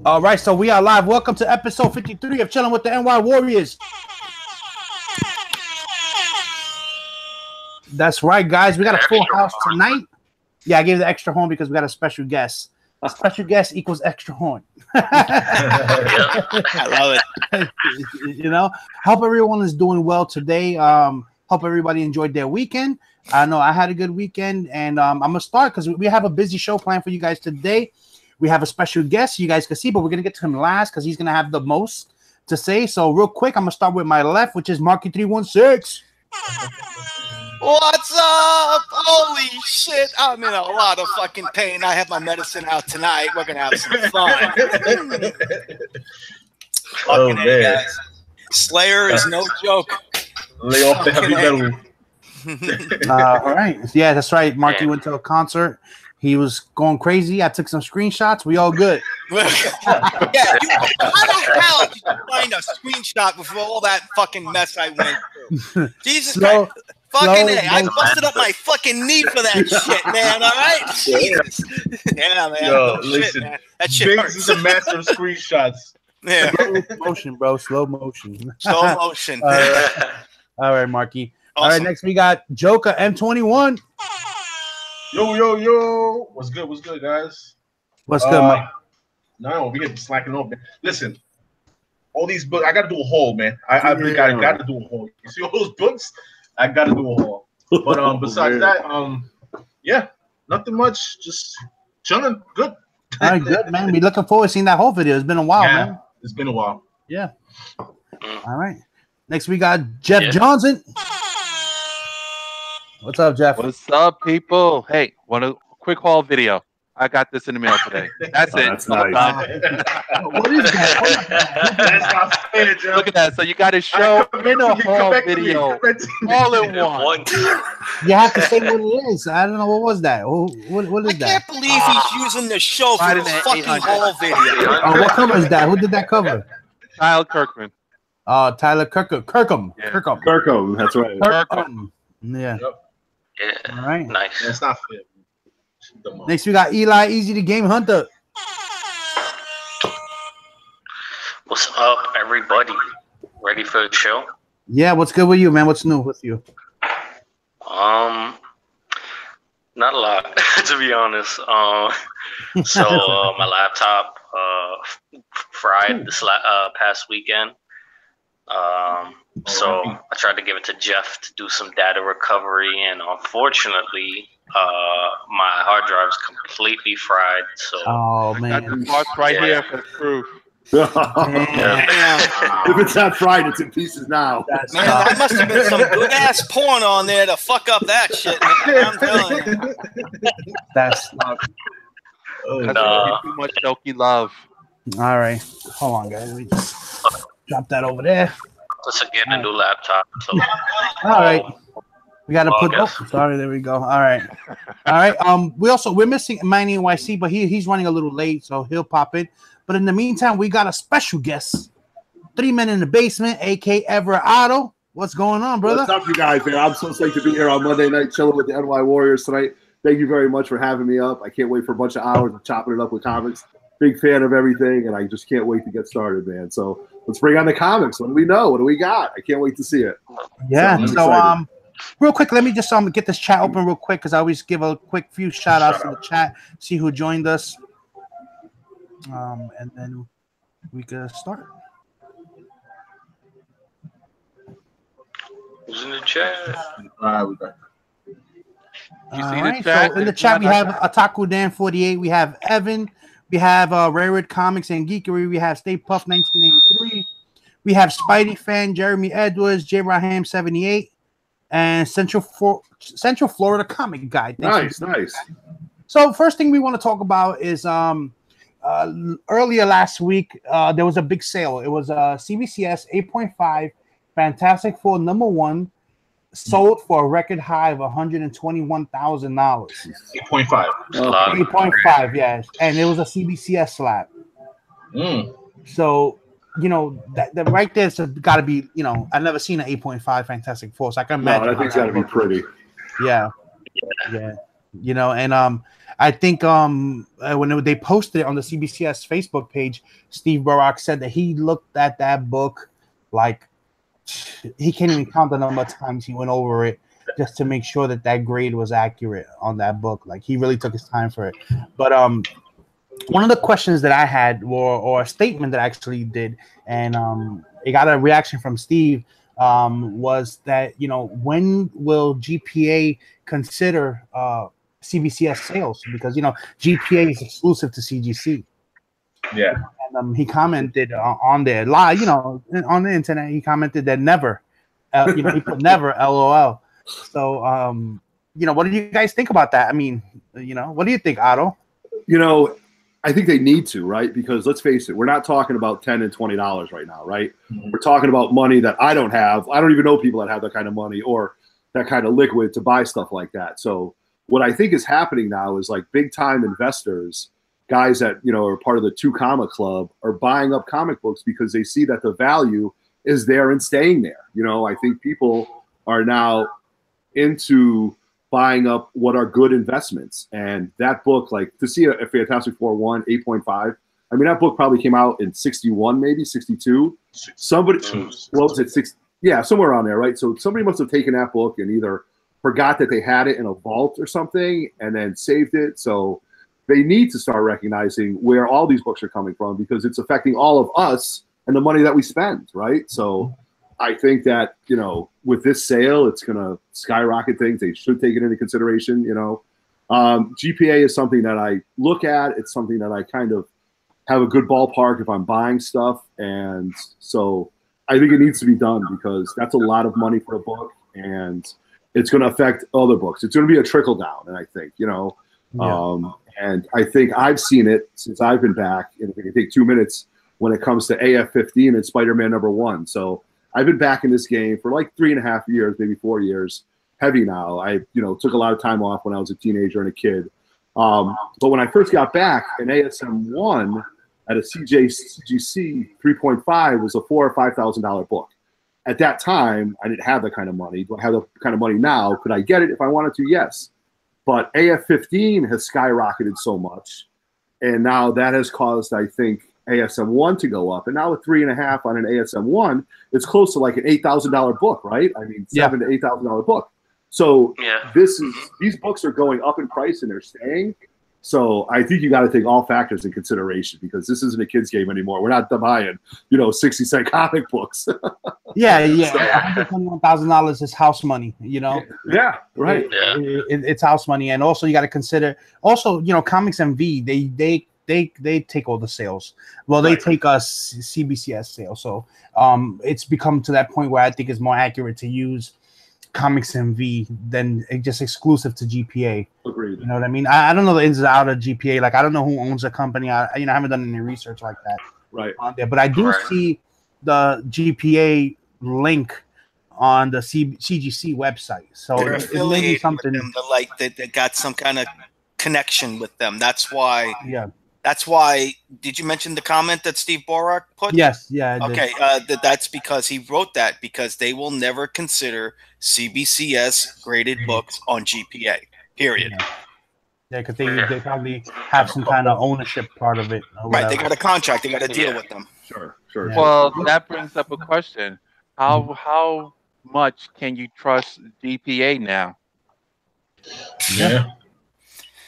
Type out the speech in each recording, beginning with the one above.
All right, so we are live. Welcome to episode 53 of Chilling with the NY Warriors. That's right, guys. We got a full house tonight. Yeah, I gave the extra horn because we got a special guest. A special guest equals extra horn. I love it. You know, hope everyone is doing well today. Hope everybody enjoyed their weekend. I know I had a good weekend, and I'm gonna start because we have a busy show planned for you guys today. We have a special guest you guys can see, but we're gonna get to him last because he's gonna have the most to say. So real quick, I'm gonna start with my left, which is Marky316. What's up? Holy shit! I'm in a lot of fucking pain. I have my medicine out tonight. We're gonna have some fun. Oh man, guys. Slayer is no joke. Lay off the heavy metal. All right, yeah, that's right. Marky went to a concert. He was going crazy. I took some screenshots. We all good. How the hell did you find a screenshot before all that fucking mess I went through? Jesus Christ. Fucking A. I busted up my fucking knee for that shit, man. All right? Jesus. Yeah, man. Yo, listen, shit, man. That shit Biggs hurts. is a master of screenshots. Yeah. Slow motion, bro. Slow motion. Slow motion. All right, Marky. Awesome. All right, next we got Joker M21. Yo. What's good, guys? What's good, Mike? No, we get slacking off, man. Listen, all these books, I got to do a haul, man. I really got to do a haul. You see all those books? I got to do a haul. But besides that, yeah, nothing much. Just chilling. Good. All right, good, man. We looking forward to seeing that whole video. It's been a while, man. It's been a while. Yeah. All right. Next we got Jeff Johnson. What's up, Jeff? What's up, people? Hey, want a quick haul video? I got this in the mail today. That's it. That's nice. What is that? That's not fair, Jeff. Look at that. So you got a show in a haul video all in one. You have to say what it is. I don't know. What was that? What is that? I can't believe he's using the show for this fucking haul video. Oh, what cover is that? Who did that cover? Tyler Kirkman. Tyler Kirkham. Yeah. Kirkham, that's right. Kirkham. Yeah. Yep. Yeah. All right. Nice. That's not fair. Next we got Eli Easy the Game Hunter. What's up, everybody? Ready for the show? Yeah, what's good with you, man? What's new with you? Not a lot, to be honest. So my laptop fried this past weekend. So I tried to give it to Jeff to do some data recovery, and unfortunately, my hard drive is completely fried. So Oh Got man. the parts right here for proof. If it's not fried, it's in pieces now. Man, that must have been some good ass porn on there to fuck up that shit, man. I'm telling you. That's That's too much Doki love. all right. Hold on, guys. Let me just drop that over there. let's get a new laptop. So All right. We got to put. Oh, August. sorry. There we go. All right. All right. We're missing Manny NYC, but he's running a little late, so he'll pop in. But in the meantime, we got a special guest, 3 Men in the Basement, aka Otto. What's going on, brother? What's up, you guys, man? I'm so psyched to be here on Monday night chilling with the NY Warriors tonight. Thank you very much for having me up. I can't wait for a bunch of hours of chopping it up with comics. Big fan of everything, and I just can't wait to get started, man. So let's bring on the comics. What do we know? What do we got? I can't wait to see it. Yeah. I'm So excited. real quick, let me just get this chat open real quick because I always give a quick few shout outs to the chat, see who joined us. And then we can start. who's in the chat? All right, we're back. You All see right, the chat? so in the chat, we have Otaku Dan 48, we have Evan, we have Rarewood Comics and Geekery, we have Stay Puff 1983, we have Spidey Fan, Jeremy Edwards, J Raham 78, and Central Florida Comic Guide. Nice. So first thing we want to talk about is earlier last week there was a big sale. It was CBCS 8.5 Fantastic Four #1 sold for a record high of $121,000. 8.5. 8.5, yes, and it was a CBCS slab. So you know that right there's got to be, you know, I've never seen an 8.5 Fantastic Four, so I can imagine. No, that thing's got to be pretty. Yeah. You know, and I think when they posted it on the CBCS Facebook page, Steve Barak said that he looked at that book like he can't even count the number of times he went over it just to make sure that that grade was accurate on that book. Like he really took his time for it. But one of the questions that I had, or a statement that I actually did, and it got a reaction from Steve, was that, you know, when will GPA consider CBCS sales? Because, you know, GPA is exclusive to CGC. Yeah. And he commented on there live, you know, on the internet. He commented that never, you know, he put never, LOL. So, you know, what do you guys think about that? I mean, you know, what do you think, Otto? You know, I think they need to, right? Because let's face it, we're not talking about $10 and $20 right now, right? Mm-hmm. We're talking about money that I don't have. I don't even know people that have that kind of money or that kind of liquid to buy stuff like that. So what I think is happening now is like big time investors, guys that, you know, are part of the 2 Comma Club, are buying up comic books because they see that the value is there and staying there. You know, I think people are now into buying up what are good investments. And that book, like to see a Fantastic Four 1, 8.5, I mean, that book probably came out in 61, maybe 62. Somebody, what was it, 6? Yeah, somewhere around there, right? So somebody must have taken that book and either forgot that they had it in a vault or something and then saved it. So they need to start recognizing where all these books are coming from, because it's affecting all of us and the money that we spend, right? So I think that, you know, with this sale, it's going to skyrocket things. They should take it into consideration, you know. GPA is something that I look at. It's something that I kind of have a good ballpark if I'm buying stuff. And so I think it needs to be done, because that's a lot of money for a book, and it's going to affect other books. It's going to be a trickle down, and I think, you know. Yeah. And I think I've seen it since I've been back. And if it can take 2 minutes when it comes to AF-15 and Spider-Man #1. So I've been back in this game for like 3.5 years, maybe 4 years, heavy now. I, you know, took a lot of time off when I was a teenager and a kid. But when I first got back, an ASM1 at a CGC 3.5 was a $4,000 or $5,000 book. At that time, I didn't have that kind of money. Do I have the kind of money now? Could I get it if I wanted to? Yes. But AF-15 has skyrocketed so much, and now that has caused, I think, ASM1 to go up. And now with 3.5 on an ASM1, it's close to like an $8,000 book, right? I mean, $7,000 to $8,000 book. So these books are going up in price and they're staying. So I think you got to take all factors in consideration, because this isn't a kid's game anymore. We're not buying, you know, 60-cent comic books. Yeah. $121,000 is house money, you know. Yeah, right. It's house money, and also you got to consider. Also, you know, Comics MV, they take all the sales. Well, they take us CBCS sales. So it's become to that point where I think it's more accurate to use Comics MV than just exclusive to GPA. Agreed. You know what I mean? I don't know the ins and outs of GPA. Like, I don't know who owns the company. I haven't done any research like that. Right. On there, but I do see the GPA link on the CGC website. So it may be something that got some kind of connection with them. That's why. Yeah. That's why. Did you mention the comment that Steve Borak put? Yes. Yeah. Okay. That's because he wrote that, because they will never consider CBCS graded books on GPA. Period. Yeah, because they probably have some kind of ownership part of it. Right. They got a contract. They got to deal with them. Sure. Yeah. Well, that brings up a question. How much can you trust GPA now? Yeah.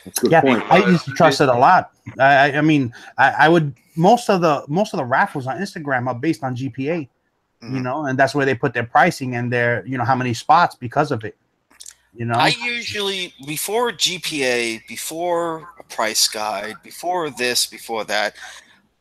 That's a good point. I used to trust it a lot. I mean, I would most of the raffles on Instagram are based on GPA, you know, and that's where they put their pricing and their, you know, how many spots because of it. You know, I usually, before GPA, before a price guide, before this, before that,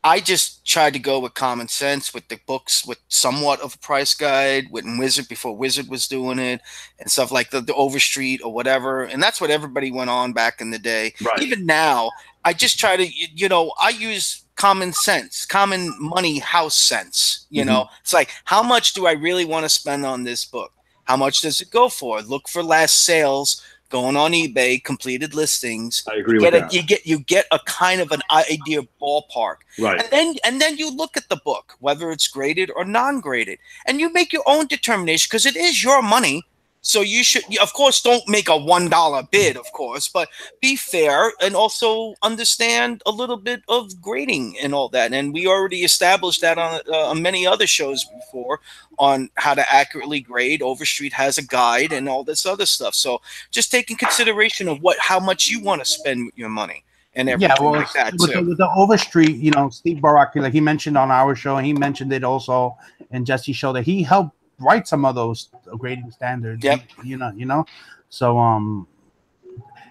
I just tried to go with common sense with the books, with somewhat of a price guide, with Wizard before Wizard was doing it, and stuff like the Overstreet or whatever. And that's what everybody went on back in the day. Right. Even now, I just try to, you know, I use common sense, common money house sense. You know, it's like, how much do I really want to spend on this book? How much does it go for? Look for last sales, going on eBay, completed listings. I agree with that. You get a kind of an idea ballpark. Right. And then you look at the book, whether it's graded or non-graded, and you make your own determination, because it is your money. So you should, of course, don't make a $1 bid, of course, but be fair and also understand a little bit of grading and all that. And we already established that on many other shows before on how to accurately grade. Overstreet has a guide and all this other stuff. So just take in consideration of how much you want to spend with your money and everything like that too. With the Overstreet, you know, Steve Baraki, like he mentioned on our show, and he mentioned it also in Jesse's show that he helped write some of those grading standards. Yep. You know. So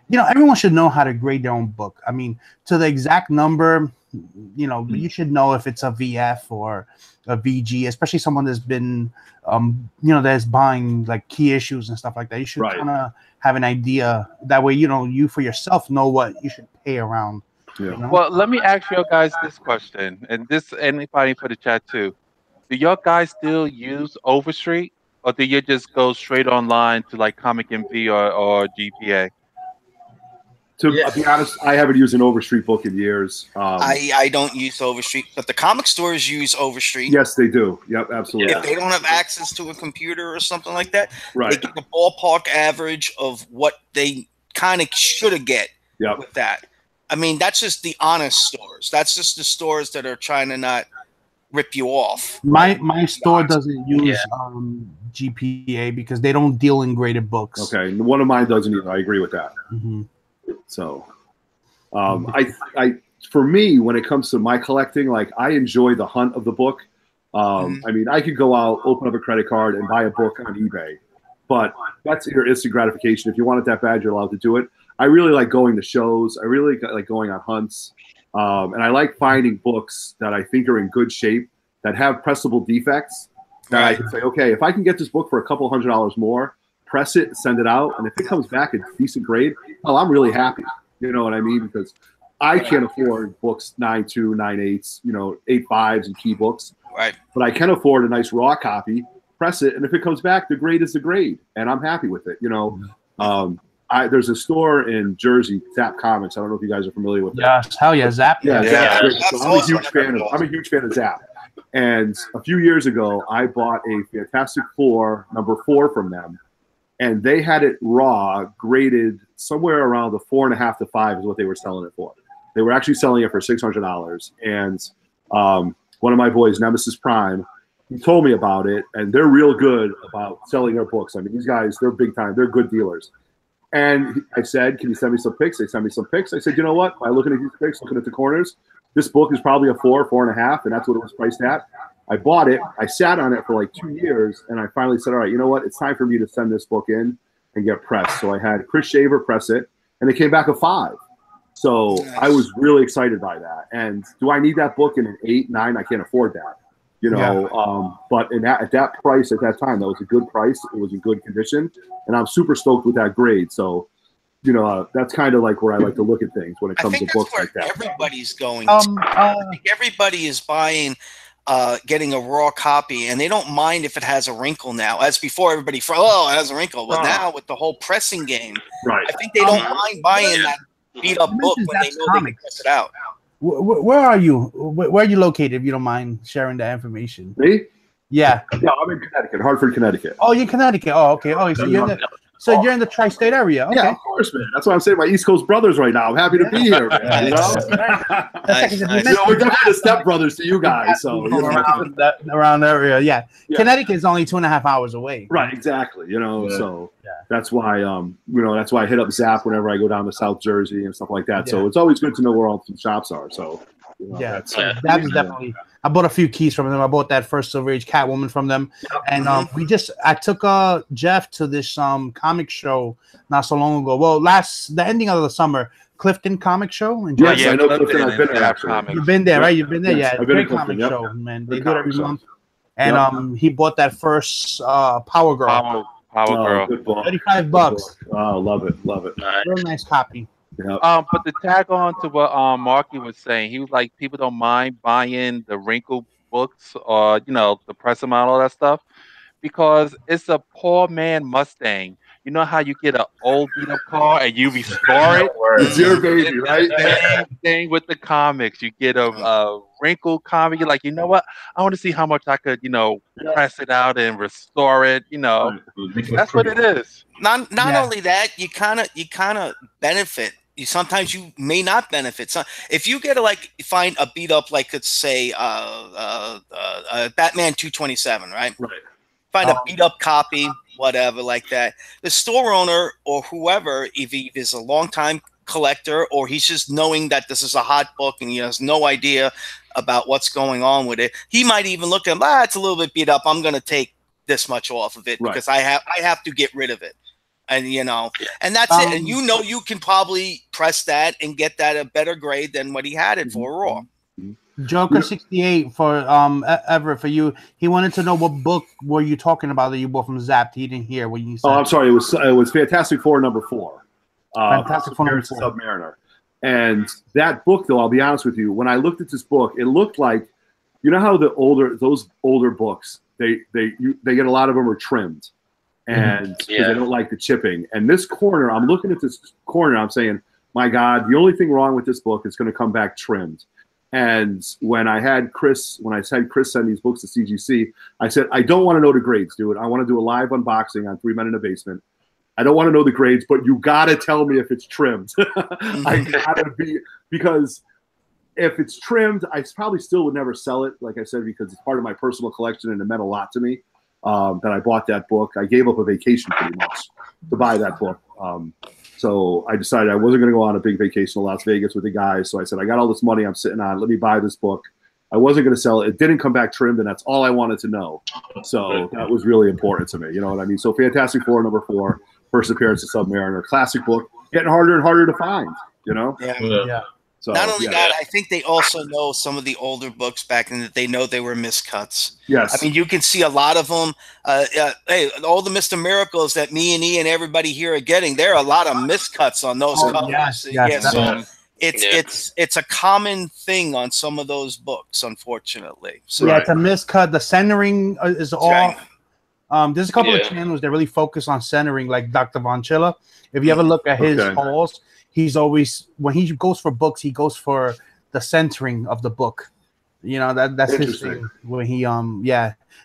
you know, everyone should know how to grade their own book. I mean, to the exact number, you know, you should know if it's a VF or a VG, especially someone that's been you know, that's buying like key issues and stuff like that. You should kind of have an idea. That way, you know, you for yourself know what you should pay around. Yeah. You know? Well, let me ask you guys this question, and this anybody for the chat too. Do y'all guys still use Overstreet, or do you just go straight online to like Comic MV or GPA? To be honest, I haven't used an Overstreet book in years. I don't use Overstreet, but the comic stores use Overstreet. Yes, they do. Yep, absolutely. If they don't have access to a computer or something like that, right, they get the ballpark average of what they kind of should get with that. I mean, that's just the honest stores. That's just the stores that are trying to not rip you off. My store doesn't use GPA because they don't deal in graded books. Okay, one of mine doesn't either. I agree with that. Mm-hmm. So, I for me, when it comes to my collecting, like I enjoy the hunt of the book. I mean, I could go out, open up a credit card, and buy a book on eBay, but that's your instant gratification. If you want it that bad, you're allowed to do it. I really like going to shows. I really like going on hunts. And I like finding books that I think are in good shape, that have pressable defects, that I can say, okay, if I can get this book for a couple $100 more, press it, send it out, and if it comes back a decent grade, oh, I'm really happy. You know what I mean? Because I can't afford books 9.2, 9.8s, you know, 8.5s and key books. Right. But I can afford a nice raw copy, press it, and if it comes back, the grade is the grade, and I'm happy with it. You know, there's a store in Jersey, Zap Comics. I don't know if you guys are familiar with that. Yes, hell yeah, Zap. Yeah, so I'm a huge fan of Zap. And a few years ago, I bought a Fantastic Four #4 from them, and they had it raw, graded somewhere around the 4.5 to 5 is what they were selling it for. They were actually selling it for $600. And one of my boys, Nemesis Prime, he told me about it, and they're real good about selling their books. I mean, these guys, they're big time. They're good dealers. And I said, can you send me some pics? They sent me some pics. I said, you know what? By looking at these pics, looking at the corners, this book is probably a 4.5, and that's what it was priced at. I bought it. I sat on it for like 2 years, and I finally said, all right, you know what? It's time for me to send this book in and get pressed. So I had Chris Shaver press it, and it came back a 5. So I was really excited by that. And do I need that book in an 8, 9? I can't afford that. You know, but at that price at that time, that was a good price. It was in good condition, and I'm super stoked with that grade. So, you know, that's kind of like where I like to look at things when it comes to books like that. Everybody's going. I think everybody is buying, getting a raw copy, and they don't mind if it has a wrinkle now. As before, everybody, it has a wrinkle. But now with the whole pressing game, I think they don't mind buying that beat up book when they know they can press it out. Where are you? Where are you located? If you don't mind sharing that information. Me? Yeah. Yeah, I'm in Connecticut, Hartford, Connecticut. Oh, you're in Connecticut. Oh, okay. Oh, so you're in the tri-state area. Okay. Yeah, of course, man. That's why I'm saying my East Coast brothers right now. I'm happy to be here, man. You know? Nice. You know, we're definitely the stepbrothers to you guys. So around the area, yeah. Connecticut is only 2.5 hours away. Right, exactly. You know, so that's why you know, that's why I hit up Zap whenever I go down to South Jersey and stuff like that. So it's always good to know where all the shops are. So you know, that's definitely. I bought a few keys from them. I bought that first Silver Age Catwoman from them, and I took Jeff to this comic show not so long ago. Well, the ending of the summer, Clifton Comic Show. Yes, I know Clifton. I've been there. Actually, you've been there, right? You've been there, yes, yeah. Great comic show, man. They do it every month. And he bought that first Power Girl. Power Girl. Good book. $35. Oh, love it. Real nice copy. Yep. But to tag on to what Marky was saying, he was like, people don't mind buying the wrinkle books or, you know, the press amount, all that stuff, because it's a poor man Mustang. You know how you get an old beat up car and you restore it? It's your baby, right? Same thing with the comics. You get a wrinkled comic. You're like, you know what? I want to see how much I could, press it out and restore it. That's what it is. Not only that, you kind of benefit. Sometimes you may not benefit. So if you get to find a beat up, like let's say Batman 227, right? Right. Find a beat up copy, whatever, like that. The store owner or whoever, if he is a longtime collector or he's just knowing that this is a hot book and he has no idea about what's going on with it, he might even look at him. It's a little bit beat up. I'm going to take this much off of it because I have to get rid of it. And and that's it. And you can probably press that and get that a better grade than what he had it for raw. Joker 68 for Everett, for you. He wanted to know what book were you talking about that you bought from Zapped. He didn't hear what you said. Oh, I'm sorry. It was Fantastic Four #4. Fantastic Four #4. Submariner. And that book, though, I'll be honest with you, when I looked at this book, it looked like, how those older books, they get a lot of them are trimmed. And they don't like the chipping. And this corner, I'm looking at this corner, I'm saying, my God, the only thing wrong with this book is going to come back trimmed. And when I had Chris send these books to CGC, I said, I don't want to know the grades, dude. I want to do a live unboxing on 3 Men in a Basement. I don't want to know the grades, but you got to tell me if it's trimmed. I got to be, because if it's trimmed, I probably still would never sell it, like I said, because it's part of my personal collection and it meant a lot to me. That I bought that book. I gave up a vacation pretty much to buy that book. So I decided I wasn't going to go on a big vacation to Las Vegas with the guys. So I said, I got all this money I'm sitting on. Let me buy this book. I wasn't going to sell it. It didn't come back trimmed, and that's all I wanted to know. So that was really important to me. You know what I mean? So Fantastic Four #4, first appearance of Submariner, classic book, getting harder and harder to find. Yeah. So, not only that, I think they also know some of the older books back in that they know they were miscuts. Yes. I mean, you can see a lot of them. Hey, all the Mr. Miracles that me and E and everybody here are getting, there are a lot of miscuts on those covers. It's a common thing on some of those books, unfortunately. So, it's a miscut. The centering is off. There's a couple of channels that really focus on centering, like Dr. Von Chilla. If you ever look at his hauls, he's always, when he goes for books, he goes for the centering of the book. That's his thing. When he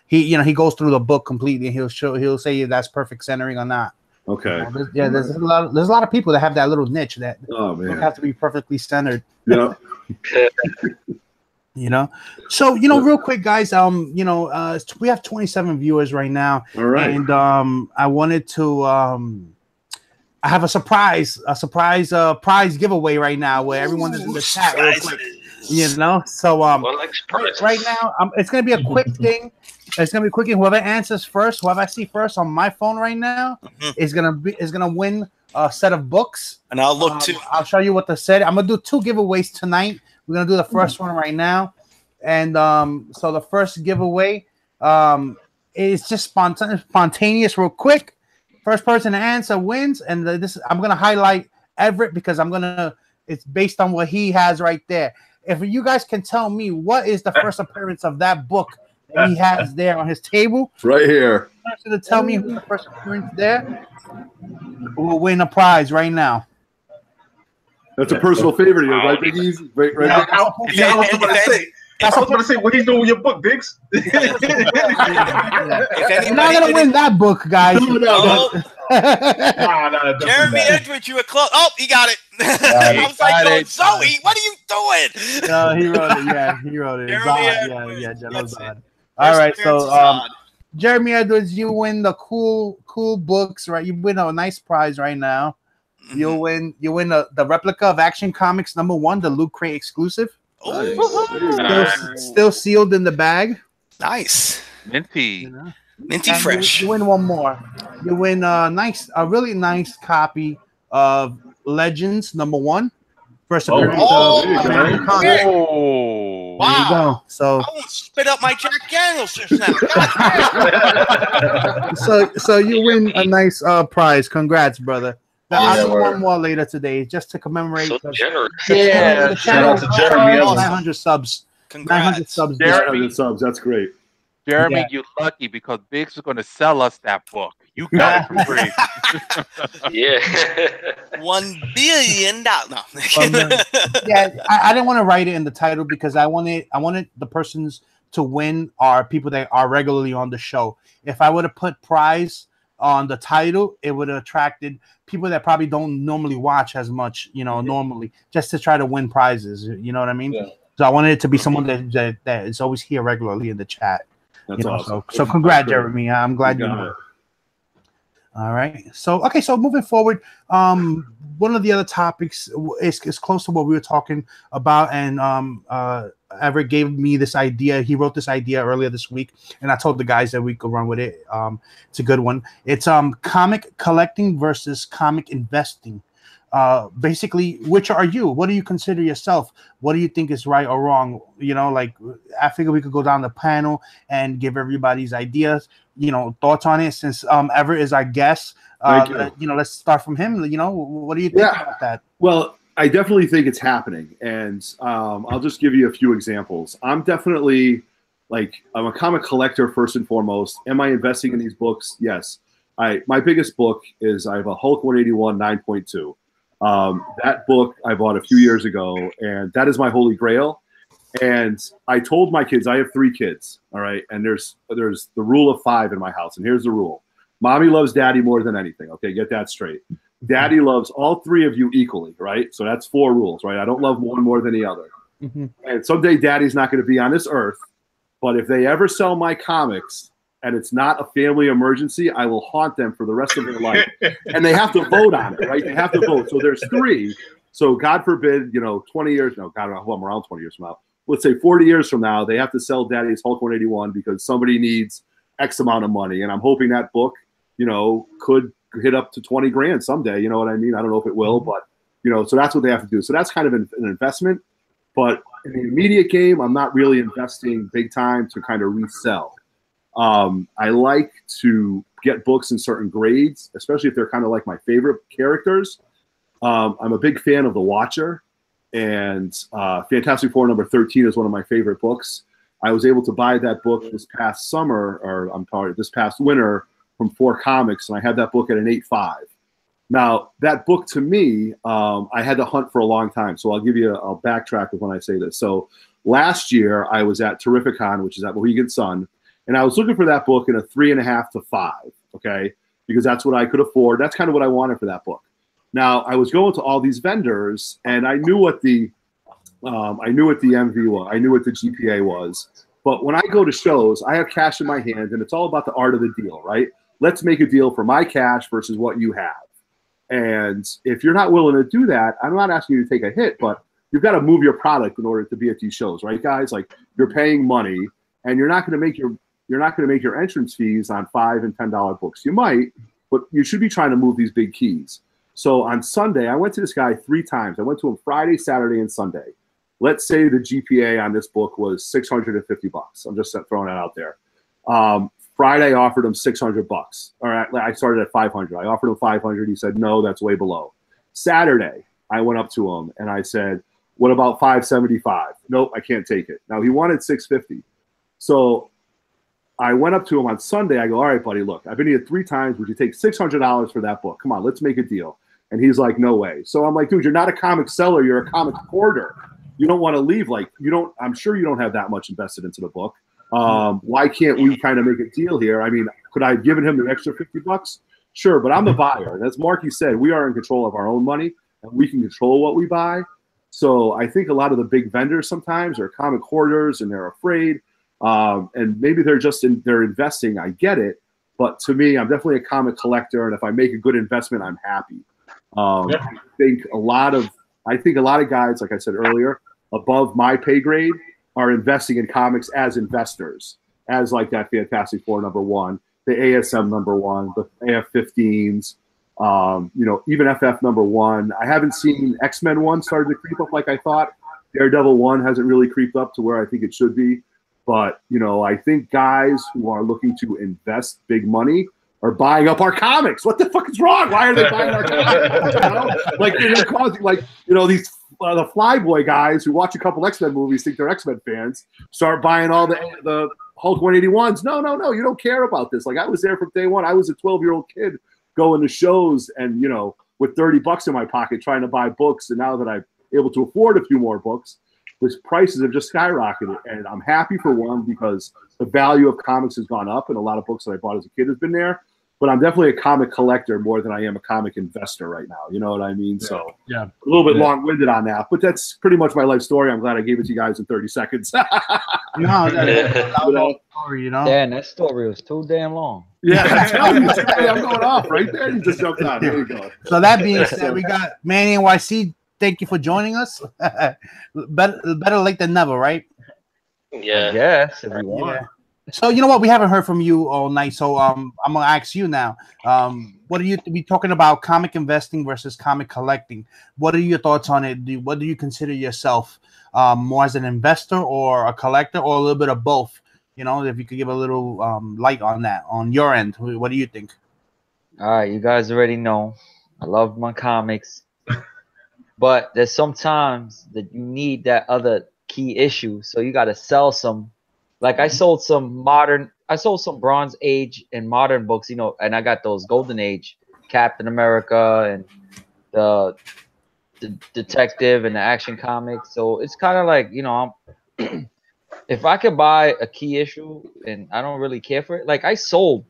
he goes through the book completely and he'll say if that's perfect centering or not. Okay. There's a lot of people that have that little niche that don't have to be perfectly centered. Yeah. So real quick, guys. We have 27 viewers right now. All right. And I wanted to I have a surprise prize giveaway right now where everyone is in the chat real quick. So right now it's gonna be a quick thing. It's gonna be quick. Whoever answers first, whoever I see first on my phone right now, is gonna win a set of books. And I'll look too. I'll show you what the set. I'm gonna do 2 giveaways tonight. We're gonna do the first one right now, and so the first giveaway is just spontaneous, real quick. First person to answer wins, and I'm gonna highlight Everett because it's based on what he has right there. If you guys can tell me what is the first appearance of that book that he has there on his table, right here. Person to tell me who's the first appearance there will win a prize right now. That's a personal favorite of yours, right, Big Easy? Right. I was going to say, what he's doing with your book, Diggs? You're not going to win that book, guys. No. Jeremy Edwards, you were close. Oh, he got it. I was like, Zoe, what are you doing? No, he wrote it. Yeah, he wrote it. Zod. All right, so Jeremy Edwards, you win the cool books, right? You win a nice prize right now. You win the replica of Action Comics #1, the Loot Crate exclusive. Still sealed in the bag. Nice. Minty. Minty fresh. You win one more. You win a really nice copy of Legends #1. First appearance of American Comics. Wow. There you go. So I won't spit up my Jack Daniels just now. so you win a nice prize. Congrats, brother. I'll do one more later today just to commemorate. So generous. Yeah, shout out to Jeremy. 900 subs. Congrats. 900 subs. That's great. Jeremy, you're lucky because Biggs is going to sell us that book. You got it for free. Yeah. $1 billion. No. Yeah, I didn't want to write it in the title because I wanted the persons to win are people that are regularly on the show. If I would have put prize on the title, it would have attracted people that probably don't normally watch as much, normally, just to try to win prizes. You know what I mean? Yeah. So I wanted it to be someone that is always here regularly in the chat. That's awesome. So congrats, Jeremy. I'm glad you know. All right. So moving forward, one of the other topics is close to what we were talking about, and Everett gave me this idea. He wrote this idea earlier this week, and I told the guys that we could run with it. It's a good one. It's comic collecting versus comic investing. Basically, which are you? What do you consider yourself? What do you think is right or wrong? I figure we could go down the panel and give everybody's ideas, thoughts on it. Since Everett is our guest, let's start from him. What do you think about that? Well, I definitely think it's happening, and I'll just give you a few examples. I'm definitely I'm a comic collector first and foremost. Am I investing in these books? Yes. My biggest book is I have a Hulk 181 9.2. That book I bought a few years ago, and that is my holy grail. And I told my kids, I have 3 kids, all right? And there's the rule of 5 in my house, and here's the rule. Mommy loves daddy more than anything, okay? Get that straight. Daddy loves all 3 of you equally, right? So that's 4 rules, right? I don't love one more than the other. Mm-hmm. And someday daddy's not going to be on this earth, but if they ever sell my comics and it's not a family emergency, I will haunt them for the rest of their life. And they have to vote on it, right? They have to vote. So there's 3. So God forbid, 20 years, no, God, I'm around 20 years from now. Let's say 40 years from now, they have to sell Daddy's Hulk 181 because somebody needs X amount of money. And I'm hoping that book, could hit up to 20 grand someday. You know what I mean? I don't know if it will, but, so that's what they have to do. So that's kind of an investment. But in the immediate game, I'm not really investing big time to kind of resell. I like to get books in certain grades, especially if they're kind of like my favorite characters. I'm a big fan of The Watcher, and Fantastic Four number 13 is one of my favorite books. I was able to buy that book this past summer, this past winter from 4 Comics, and I had that book at an 8.5. Now, that book to me, I had to hunt for a long time. So I'll backtrack with when I say this. So last year, I was at Terrificon, which is at Mohegan Sun, and I was looking for that book in a 3.5 to 5, okay? Because that's what I could afford. That's kind of what I wanted for that book. Now, I was going to all these vendors, and I knew what the MV was. I knew what the GPA was. But when I go to shows, I have cash in my hand, and it's all about the art of the deal, right? Let's make a deal for my cash versus what you have. And if you're not willing to do that, I'm not asking you to take a hit, but you've got to move your product in order to be at these shows, right, guys? Like, you're paying money, and you're not going to make your entrance fees on $5 and $10 books. You might, but you should be trying to move these big keys. So on Sunday, I went to this guy 3 times. I went to him Friday, Saturday, and Sunday. Let's say the GPA on this book was $650. I'm just throwing that out there. Friday, I offered him $600. All right, I started at $500. I offered him $500. He said, no, that's way below. Saturday, I went up to him and I said, what about $575? Nope, I can't take it. Now, he wanted $650. So I went up to him on Sunday. I go, all right, buddy, look, I've been here 3 times. Would you take $600 for that book? Come on, let's make a deal. And he's like, no way. So I'm like, dude, you're not a comic seller. You're a comic hoarder. You don't want to leave. I'm sure you don't have that much invested into the book. Why can't we kind of make a deal here? I mean, could I have given him the extra $50? Sure, but I'm the buyer. And as Marky said, we are in control of our own money, and we can control what we buy. So I think a lot of the big vendors sometimes are comic hoarders, and they're afraid. And maybe they're investing. I get it. But to me, I'm definitely a comic collector, and if I make a good investment, I'm happy. I think a lot of guys, like I said earlier, above my pay grade are investing in comics as investors, as like that Fantastic Four #1, the ASM #1, the AF-15s, even FF #1. I haven't seen X-Men 1 started to creep up like I thought. Daredevil 1 hasn't really creeped up to where I think it should be. But, I think guys who are looking to invest big money are buying up our comics. What the fuck is wrong? Why are they buying our comics? Like, they're causing, these the Flyboy guys who watch a couple X-Men movies think they're X-Men fans start buying all the Hulk 181s. No, you don't care about this. Like, I was there from day one. I was a 12-year-old kid going to shows and, you know, with $30 in my pocket trying to buy books. And now that I'm able to afford a few more books, the prices have just skyrocketed. And I'm happy for one because the value of comics has gone up and a lot of books that I bought as a kid has been there. But I'm definitely a comic collector more than I am a comic investor right now. You know what I mean? So yeah, a little bit long-winded on that, but that's pretty much my life story. I'm glad I gave it to you guys in 30 seconds. No, that's story, you know. Damn, that story was too damn long. Yeah, I'm going off right there. You just jumped on. There you go. So that being said, we got Manny NYC. Thank you for joining us. better late than never, right? Yeah. Yes, if you want. Yeah. So you know what? We haven't heard from you all night. So I'm gonna ask you now. What are you be talking about? Comic investing versus comic collecting. What are your thoughts on it? What do you consider yourself more as an investor or a collector, or a little bit of both? You know, if you could give a little light on that on your end. What do you think? All right, you guys already know I love my comics, but there's sometimes that you need that other key issue, so you got to sell some. Like I sold some Bronze Age and modern books, you know, and I got those Golden Age, Captain America and the Detective and the Action Comics. So it's kind of like, you know, if I could buy a key issue and I don't really care for it, like I sold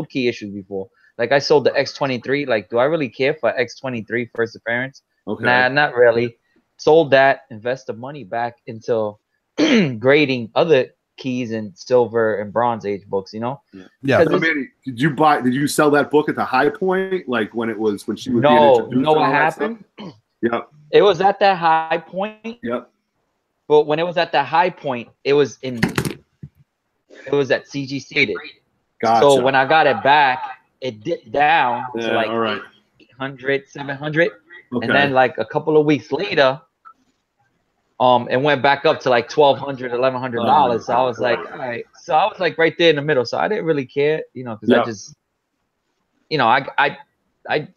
key issues before. Like I sold the X-23. Like, do I really care for X-23 first appearance? Okay. Nah, not really. Sold that, invest the money back into grading other keys and silver and Bronze Age books, you know. Yeah. So, Manny, did you sell that book at the high point, like when she was being introduced? You know what happened? Yep. It was at that high point. Yep. But when it was at the high point, it was at CG stated. Gotcha. So when I got it back, it dipped down to like all right. 800, 700, Okay. and then like a couple of weeks later, it went back up to like $1,200, $1,100. So I was like, all right. So I was like right there in the middle. So I didn't really care, you know, because I just, you know, I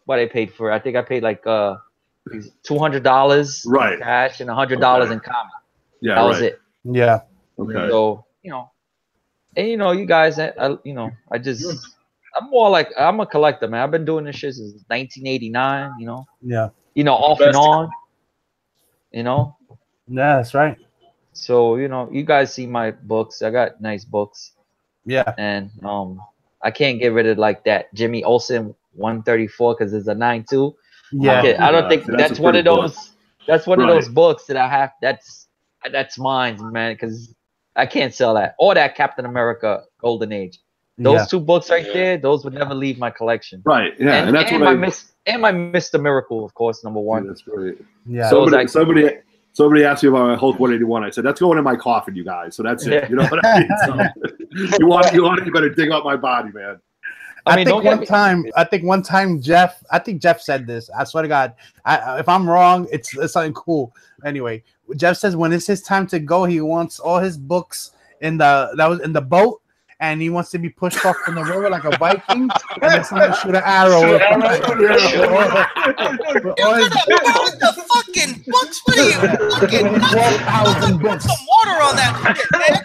what I paid for it. I think I paid like $200 right cash and $100 in comic. Yeah, that was it. Yeah. Okay. So you know, and you know, you guys, you know, I'm more like I'm a collector, man. I've been doing this shit since 1989. You know. Yeah. You know, off and on. You know. Yeah, that's right. So, you know, you guys see my books. I got nice books. Yeah. And I can't get rid of like that Jimmy Olsen 134 because it's a 9.2. Yeah. I don't think that's one of those. Book. That's one of those books that I have. That's mine, man. Because I can't sell that. Or that Captain America Golden Age. Those two books right there. Those would never leave my collection. Right. Yeah. And that's my Mr. Miracle, of course, number one. Yeah, that's great. Yeah. Somebody asked me about my Hulk 181. I said that's going in my coffin, you guys. So that's it. You know what I mean? So, you want it, you better dig up my body, man. I think one time Jeff said this. I swear to God, if I'm wrong, it's something cool. Anyway, Jeff says when it's his time to go, he wants all his books in the boat. And he wants to be pushed off from the river like a Viking, and then someone shoot an arrow. With the fucking books, what are you fucking 12,000 books. Some water on that shit, man.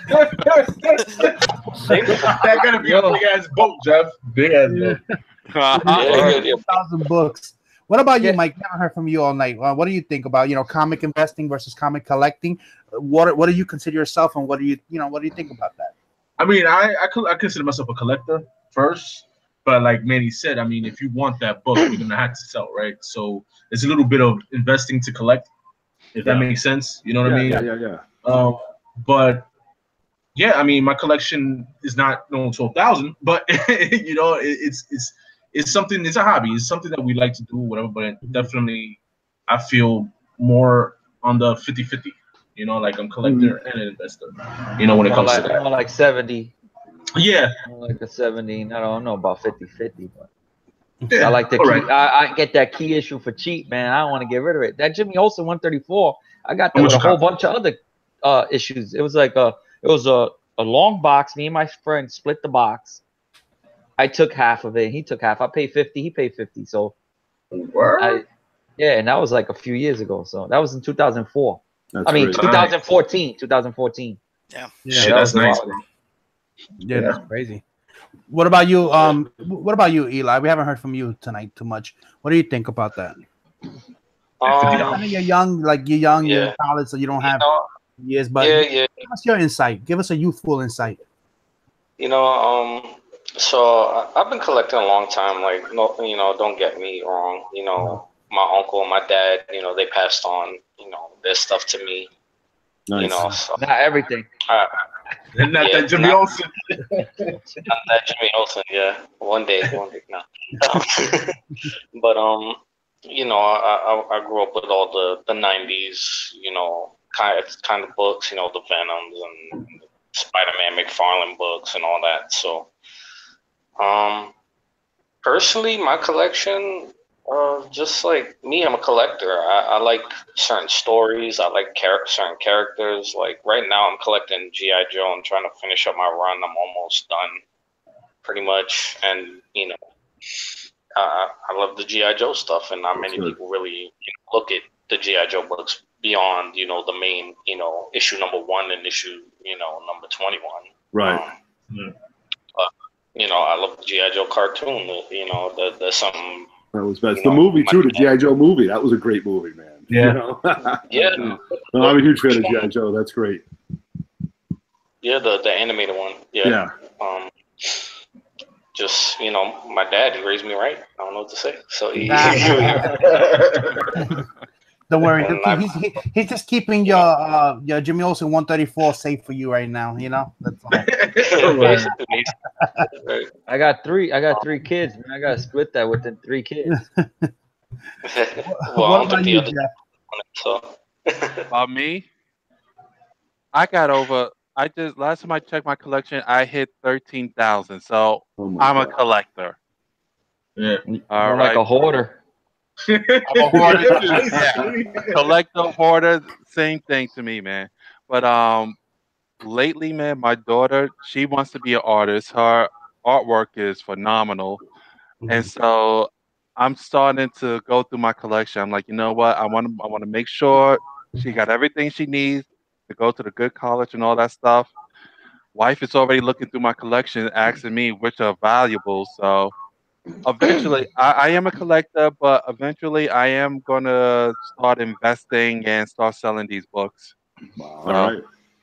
That gotta be a big ass boat, Jeff. Big ass boat. 12,000 books. What about you, Mike? Never heard from you all night. What do you think about comic investing versus comic collecting? What do you consider yourself, and what do you think about that? I mean, I consider myself a collector first, but like Manny said, I mean, if you want that book, you're gonna have to sell, right? So it's a little bit of investing to collect, if that makes sense. You know what I mean? Yeah. But yeah, I mean, my collection is not 12,000, but you know, it's something. It's a hobby. It's something that we like to do, whatever. But definitely, I feel more on the 50-50. You know, like I'm a collector and an investor. You know, when it comes to that. More like 70. Yeah. More like a 70. I don't know about 50-50, but yeah. I like the key. I get that key issue for cheap, man. I don't want to get rid of it. That Jimmy Olsen 134, I got that with a whole bunch of other issues. It was like a long box. Me and my friend split the box. I took half of it. He took half. I paid 50. He paid 50. So, and that was like a few years ago. So that was in 2004. That's 2014. 2014. Yeah. Shit, that's nice, bro. Yeah, that's crazy. What about you? What about you, Eli? We haven't heard from you tonight too much. What do you think about that? I know you're young, you're in college, so you don't have years, but give us your insight. Give us a youthful insight. So I've been collecting a long time. Like, no, don't get me wrong. My uncle and my dad, they passed on, their stuff to me. Nice. So, Not everything. And not that Jimmy Olsen. Not that Jimmy Olsen, yeah. One day, no. But I grew up with all the '90s, kind of books, the Venoms and Spider-Man McFarlane books and all that. So, personally, my collection, just like me, I'm a collector. I like certain stories. I like certain characters. Like right now, I'm collecting G.I. Joe. I'm trying to finish up my run. I'm almost done, pretty much. And I love the G.I. Joe stuff, and not many people really look at the G.I. Joe books beyond the main issue number 1 and issue number 21. Right. But I love the G.I. Joe cartoon. There's something. That was best. The movie too, the G.I. Joe movie. That was a great movie, man. Yeah. Yeah. No, I'm a huge fan of G.I. Joe. That's great. Yeah, the animated one. Yeah. Just my dad, he raised me right. I don't know what to say. So don't worry, he's just keeping your Jimmy Olsen 134 safe for you right now. That's all. I got three kids, man. I gotta split that within 3 kids. What about you, Jeff? About me, I got over. Last time I checked my collection, I hit 13,000. So I'm a collector. Yeah. All right. Like a hoarder. I'm a hoarder. Yeah. Collector, hoarder, same thing to me, man. But lately, man, my daughter, she wants to be an artist. Her artwork is phenomenal. And so I'm starting to go through my collection. I'm like, you know what? I want to make sure she got everything she needs to go to the good college and all that stuff. Wife is already looking through my collection, asking me which are valuable. So eventually, I am a collector, but eventually I am gonna start investing and start selling these books. Wow, all right.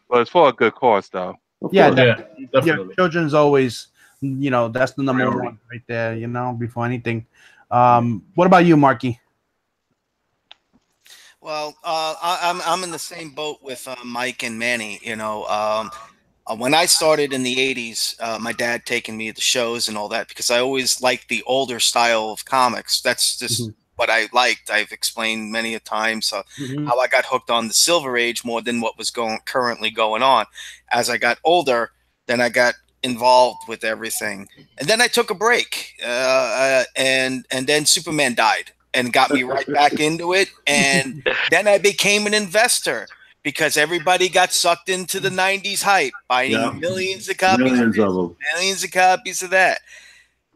But it's for a good cause, though. Yeah, definitely. Yeah, children's always, that's the number one right there. Before anything. What about you, Marky? Well, I'm in the same boat with Mike and Manny. When I started in the '80s, my dad taking me to shows and all that because I always liked the older style of comics. That's just what I liked. I've explained many a times how I got hooked on the Silver Age more than what was currently going on. As I got older, then I got involved with everything, and then I took a break, and then Superman died. And got me right back into it. And then I became an investor because everybody got sucked into the '90s hype, buying millions of copies, millions of copies of that.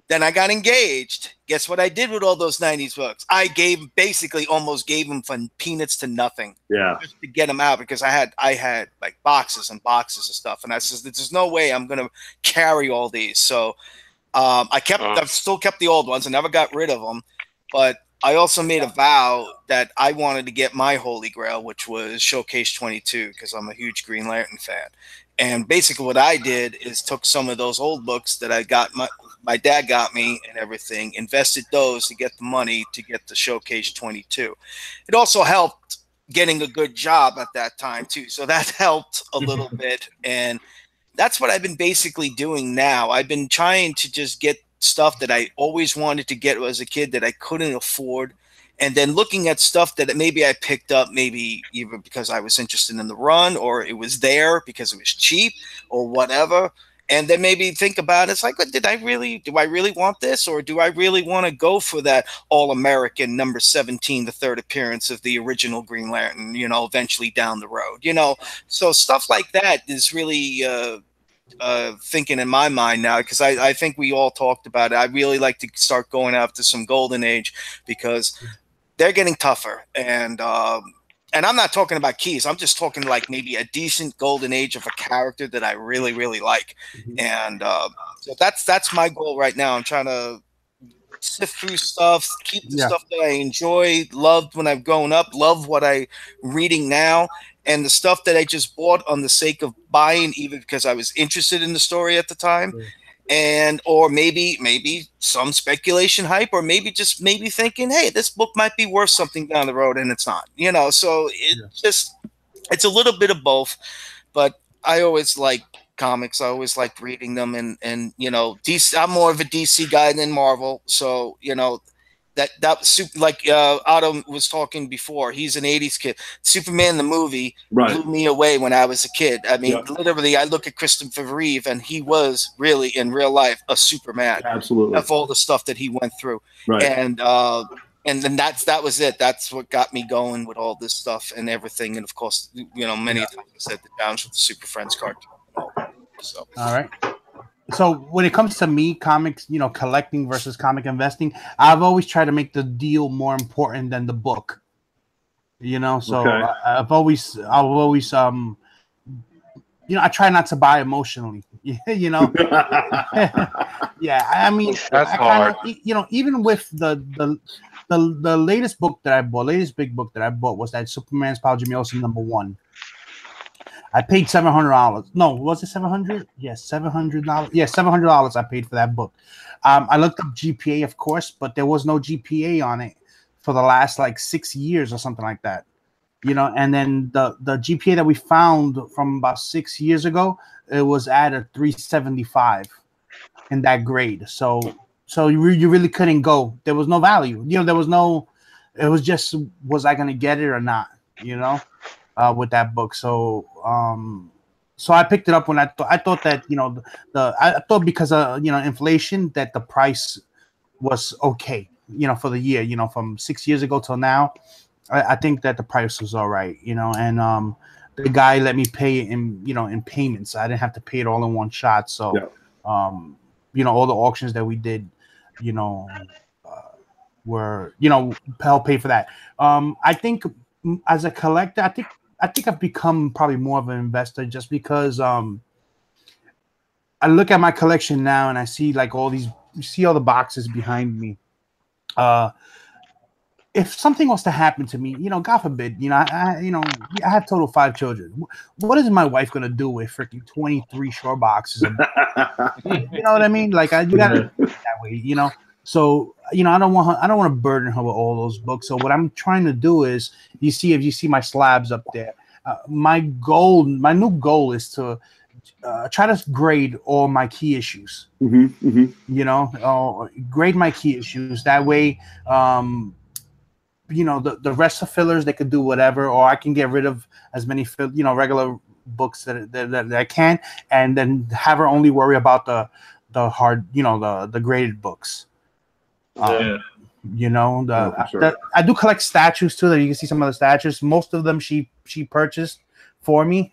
Then I got engaged. Guess what I did with all those '90s books? I almost gave them for peanuts to nothing. Yeah, just to get them out because I had like boxes and boxes of stuff, and I said, "There's no way I'm gonna carry all these." So I've still kept the old ones. I never got rid of them, but I also made a vow that I wanted to get my holy grail, which was Showcase 22, because I'm a huge Green Lantern fan. And basically what I did is took some of those old books that I got, my dad got me and everything, invested those to get the money to get the Showcase 22. It also helped getting a good job at that time, too. So that helped a little bit. And that's what I've been basically doing now. I've been trying to just get stuff that I always wanted to get as a kid that I couldn't afford, and then looking at stuff that maybe I picked up maybe either because I was interested in the run or it was there because it was cheap or whatever, and then maybe think about it. It's like, do I really want this, or do I really want to go for that All-American number 17, the third appearance of the original Green Lantern, eventually down the road, so stuff like that is really thinking in my mind now, because I think we all talked about it. I really like to start going after some Golden Age because they're getting tougher, and and I'm not talking about keys. I'm just talking like maybe a decent golden age of a character that I really, really like. And so that's my goal right now. I'm trying to sift through stuff, keep the stuff that I enjoy, loved when I've grown up, love what I'm reading now, and the stuff that I just bought on the sake of buying, even because I was interested in the story at the time. And or maybe some speculation hype, or maybe thinking, hey, this book might be worth something down the road, and it's not, so it's a little bit of both. But I always like comics. I always liked reading them, and DC, I'm more of a DC guy than Marvel, so that super, like Otto was talking before, he's an 80s kid. Superman the movie blew me away when I was a kid. I mean, literally, I look at Christopher Reeve, and he was really in real life a Superman. Absolutely, of all the stuff that he went through, and then that was it. That's what got me going with all this stuff and everything. And of course, many times I said the challenge with the Super Friends cartoon. So all right. So when it comes to me, comics, collecting versus comic investing, I've always tried to make the deal more important than the book. So I've always, I try not to buy emotionally. Yeah, I mean, that's hard. Even with the latest book that I bought, latest big book that I bought was that Superman's Palgymiosis #1. I paid $700. No, was it $700? Yes, $700. Yeah, $700 I paid for that book. I looked up GPA, of course, but there was no GPA on it for the last like 6 years or something like that. And then the GPA that we found from about 6 years ago, it was at a 375 in that grade. So you really couldn't go. There was no value. There was no. It was just, was I going to get it or not? With that book. So I picked it up when I thought that I thought because of inflation that the price was okay for the year, from 6 years ago till now. I think that the price was all right, and the guy let me pay it in payments. I didn't have to pay it all in one shot. So all the auctions that we did were help pay for that. I think as a collector, I think I've become probably more of an investor just because I look at my collection now and I see like all the boxes behind me. If something was to happen to me, God forbid, I have total 5 children. What is my wife gonna do with freaking 23 short boxes? You know what I mean? Like you gotta do it that way, So I don't want to burden her with all those books. So what I'm trying to do is, if you see my slabs up there, my new goal is to try to grade all my key issues. Grade my key issues. That way, the rest of fillers, they could do whatever, or I can get rid of as many regular books that I can, and then have her only worry about the hard, the graded books. Sure. I do collect statues too. That you can see some of the statues. Most of them she purchased for me.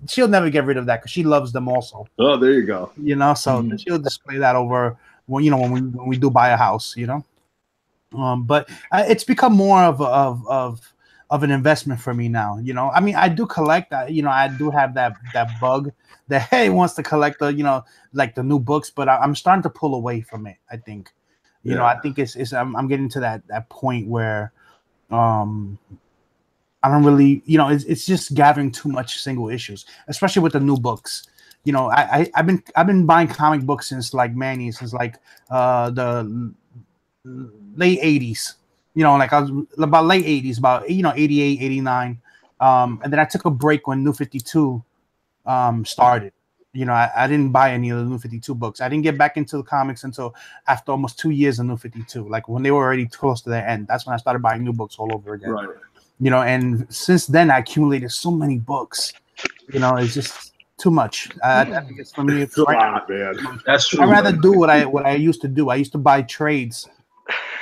She'll never get rid of that because she loves them also. Oh, there you go. So she'll display that over when we do buy a house. But it's become more of an investment for me now. I mean, I do collect. I do have that bug that hey wants to collect the like the new books, but I'm starting to pull away from it. I think. I think it's I'm getting to that point where I don't really it's just gathering too much single issues, especially with the new books. I've been buying comic books since like since like the late 80s. Like I was about late 80s, about 88, 89. And then I took a break when New 52 started. I didn't buy any of the New 52 books. I didn't get back into the comics until after almost 2 years of New 52. Like when they were already close to their end, that's when I started buying new books all over again. Right. And since then I accumulated so many books. It's just too much. I think it's for me. It's a lot, man. That's true. I'd rather do what I used to do. I used to buy trades.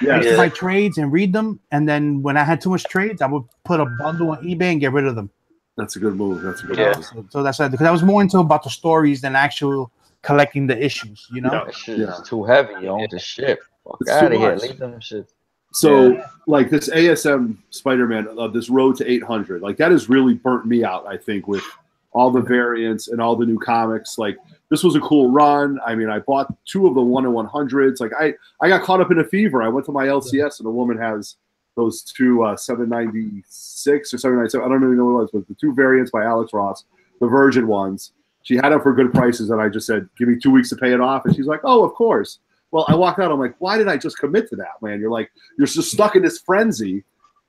I used to buy trades and read them, and then when I had too much trades, I would put a bundle on eBay and get rid of them. That's a good move. That's a good move. So that's because I was more into about the stories than actual collecting the issues. That shit is too heavy, yo. The shit. Fuck out of here. Leave them shit. So like this ASM Spider-Man, this Road to 800, like that has really burnt me out. I think with all the variants and all the new comics, like this was a cool run. I mean, I bought 2 of the 1/100s. Like I got caught up in a fever. I went to my LCS and a woman has those 2 796 or 797. I don't even know what it was, but the 2 variants by Alex Ross, the Virgin ones. She had them for good prices, and I just said, "Give me 2 weeks to pay it off." And she's like, "Oh, of course." Well, I walked out. I'm like, "Why did I just commit to that, man?" You're like, you're just stuck in this frenzy,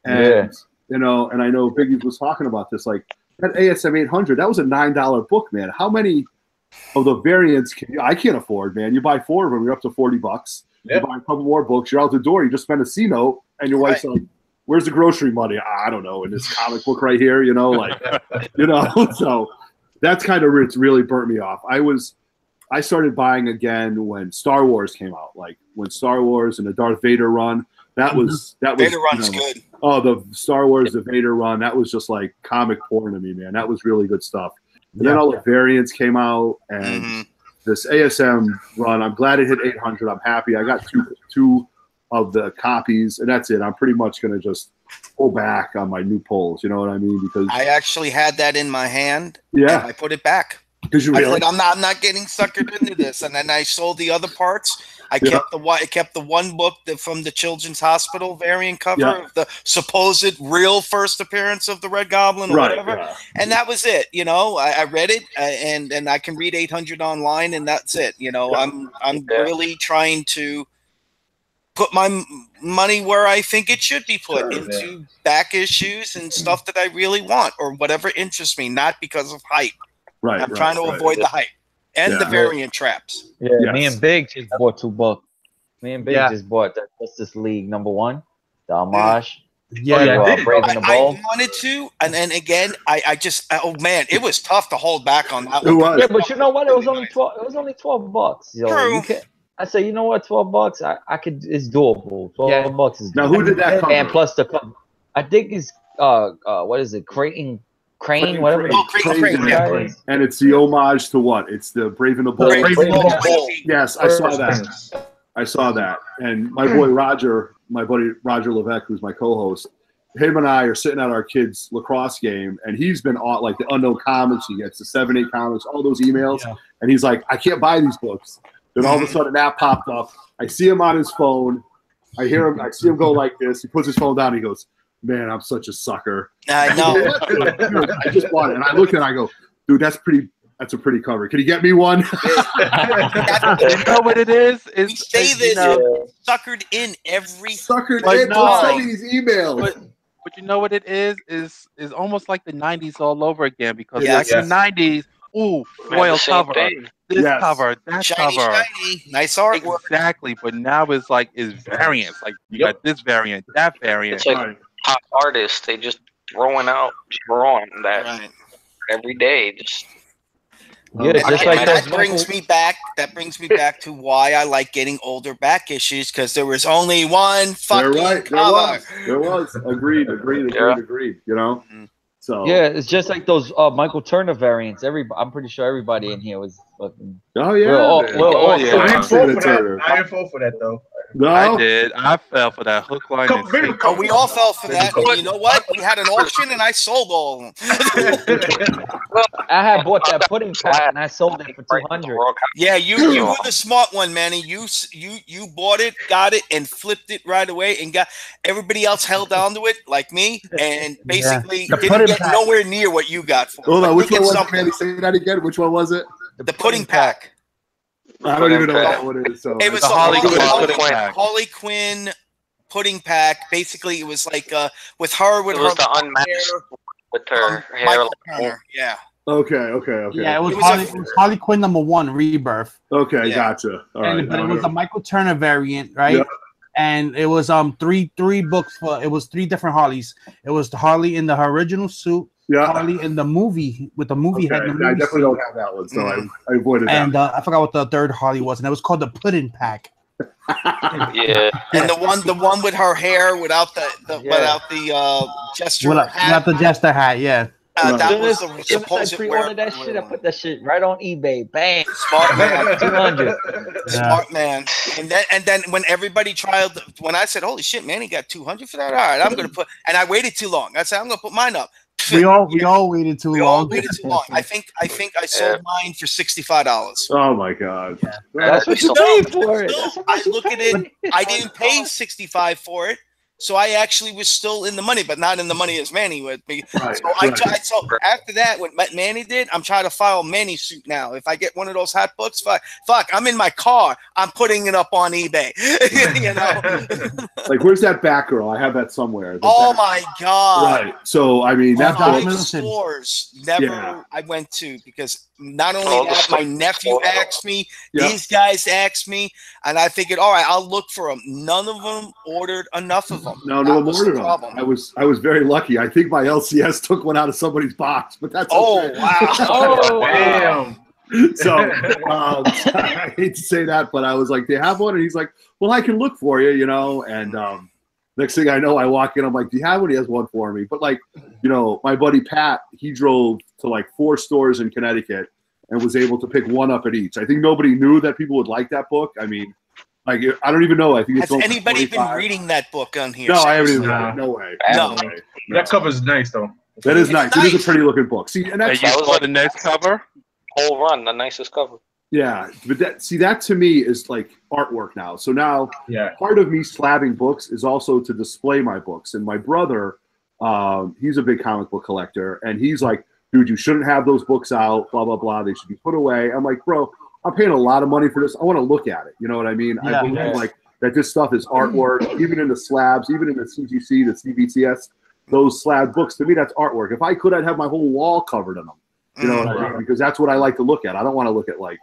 and you know. And I know Biggie was talking about this. Like that ASM 800, that was a $9 book, man. How many of the variants I can't afford, man? You buy 4 of them, you're up to $40. Yep. You buy a couple more books, you're out the door. You just spend a C note, and your wife's like, "Where's the grocery money?" I don't know. In this comic book right here, you know, like, you know. So that's kind of it's really burnt me off. I started buying again when Star Wars came out, like when Star Wars and the Darth Vader run. That was Vader run's good. Oh, the Star Wars, the Vader run. That was just like comic porn to me, man. That was really good stuff. And then all the variants came out, and this ASM run. I'm glad it hit 800. I'm happy. I got two of the copies, and that's it. I'm pretty much gonna just pull back on my new pulls. You know what I mean? Because I actually had that in my hand. Yeah, and I put it back. Because you really? I said, I'm not getting suckered into this, and then I sold the other parts. I kept the one book from the Children's Hospital variant cover of the supposed real first appearance of the Red Goblin or whatever, and that was it. You know, I read it, and I can read 800 online, and that's it. You know, I'm really trying to put my money where I think it should be put into back issues and stuff that I really want or whatever interests me, not because of hype. Right. I'm trying to avoid the hype and the variant traps. Yeah, me and Big just bought 2 books. Me and Big just bought the Justice League #1, the homage. Brave and the Bold. I wanted to, and then again, I just man, it was tough to hold back on that one. Was. Yeah, but you know what? It was only 12. It was only $12. You know, True. I say, you know what? $12. I could. It's doable. $12 is doable. Now, who did that cover? And plus the cover. I think it's what is it? Crane, whatever. Crane. And it's the homage to what? It's the Brave and the Bold. Yes, I saw that. I saw that. And my boy Roger, my buddy Roger Levesque, who's my co-host, him and I are sitting at our kids' lacrosse game, and he's been on like the Unknown Comics. He gets the 7-8 comics, all those emails, and he's like, "I can't buy these books." Then all of a sudden, that popped up. I see him on his phone. I hear him. I see him go like this. He puts his phone down. He goes, "Man, I'm such a sucker." I know. I just bought it, and I look at it, I go, "Dude, that's a pretty cover. Can you get me one?" You know what it is? We say this suckered in every suckered in. Don't send me these emails. But you know what it is almost like the 90s all over again, because like in the 90s, foil cover, this cover, that shiny, cover, shiny. Nice artwork. Exactly, but now it's variants. Like you got this variant, that variant. It's like top artists, they just throwing that every day. Just just like that brings me back. That brings me back to why I like getting older back issues, because there was only one fucking cover. There was. Agreed. You know. So it's just like those Michael Turner variants. I'm pretty sure everybody in here was fucking. Oh yeah. I ain't fall for that though. No, I did. I fell for that hook line. We all fell for that. And you know what? We had an auction, and I sold all of them. I had bought that pudding pack, and I sold it for $200. Yeah, you were the smart one, Manny. You bought it, got it, and flipped it right away, and got everybody else held on to it like me, and basically didn't get nowhere near what you got for. Hold on, which one was it, Manny? Say that again. Which one was it? The pudding pack. I don't even know what it is. So it was the Harley Quinn pudding pack. Basically, it was like with her the unmatched with her hair. Michael Turner. Yeah. Okay. Yeah, it was Harley Quinn #1 Rebirth. Okay, gotcha. All right. But it was a Michael Turner variant, right? Yeah. And it was three books for. It was 3 different Harleys. It was the Harley in the original suit. Yeah. Harley in the movie with the movie head. I definitely don't have that one, so I avoided that. And I forgot what the third Harley was, and it was called the Pudding Pack. Yeah. And the one with her hair without the jester hat. Without the jester hat, yeah. That was the As soon as supposed I pre-ordered that shit, I put that shit right on eBay. Bang. Smart man. 200. Smart man. And then when everybody tried, when I said, "Holy shit, man, he got 200 for that," all right, I'm gonna put. And I waited too long. I said, "I'm gonna put mine up." We all waited too We long. all waited too long. I think I sold mine for $65. Oh my god. That's what you paid for it. That's how I much you look at paid. it. I didn't pay 65 for it, so I actually was still in the money, but not in the money as Manny would be. Right, So so after that, what Manny did, I'm trying to file Manny suit now. If I get one of those hot books, fuck, I'm in my car. I'm putting it up on eBay. You know, like where's that Batgirl? I have that somewhere. Oh my god! Right. So I mean, that's five stores I went to because not only that, my nephew asked me, these guys asked me, and I figured, all right, I'll look for them. None of them ordered enough of them. No one ordered them. I was very lucky. I think my LCS took one out of somebody's box, but that's okay. Wow! Oh damn. So I hate to say that, but I was like, they have one, and he's like, well, I can look for you, you know, and next thing I know, I walk in, I'm like, do you have one? He has one for me. But like, you know, my buddy Pat, he drove to like 4 stores in Connecticut and was able to pick one up at each. I think nobody knew that people would like that book. I mean, like, I don't even know. I think it's has anybody been reading that book on here? No, I haven't even read it. No way. No. That cover's nice though. That is nice. It is a pretty looking book. See, and that's the next cover. Whole Run, the nicest cover. Yeah, but that to me is like artwork now. So now part of me slabbing books is also to display my books. And my brother, he's a big comic book collector, and he's like, dude, you shouldn't have those books out, blah, blah, blah. They should be put away. I'm like, bro, I'm paying a lot of money for this. I want to look at it. You know what I mean? I believe like that this stuff is artwork, even in the slabs, even in the CGC, the CBCS, those slab books, to me, that's artwork. If I could, I'd have my whole wall covered in them. You know what I mean? Because that's what I like to look at. I don't want to look at like,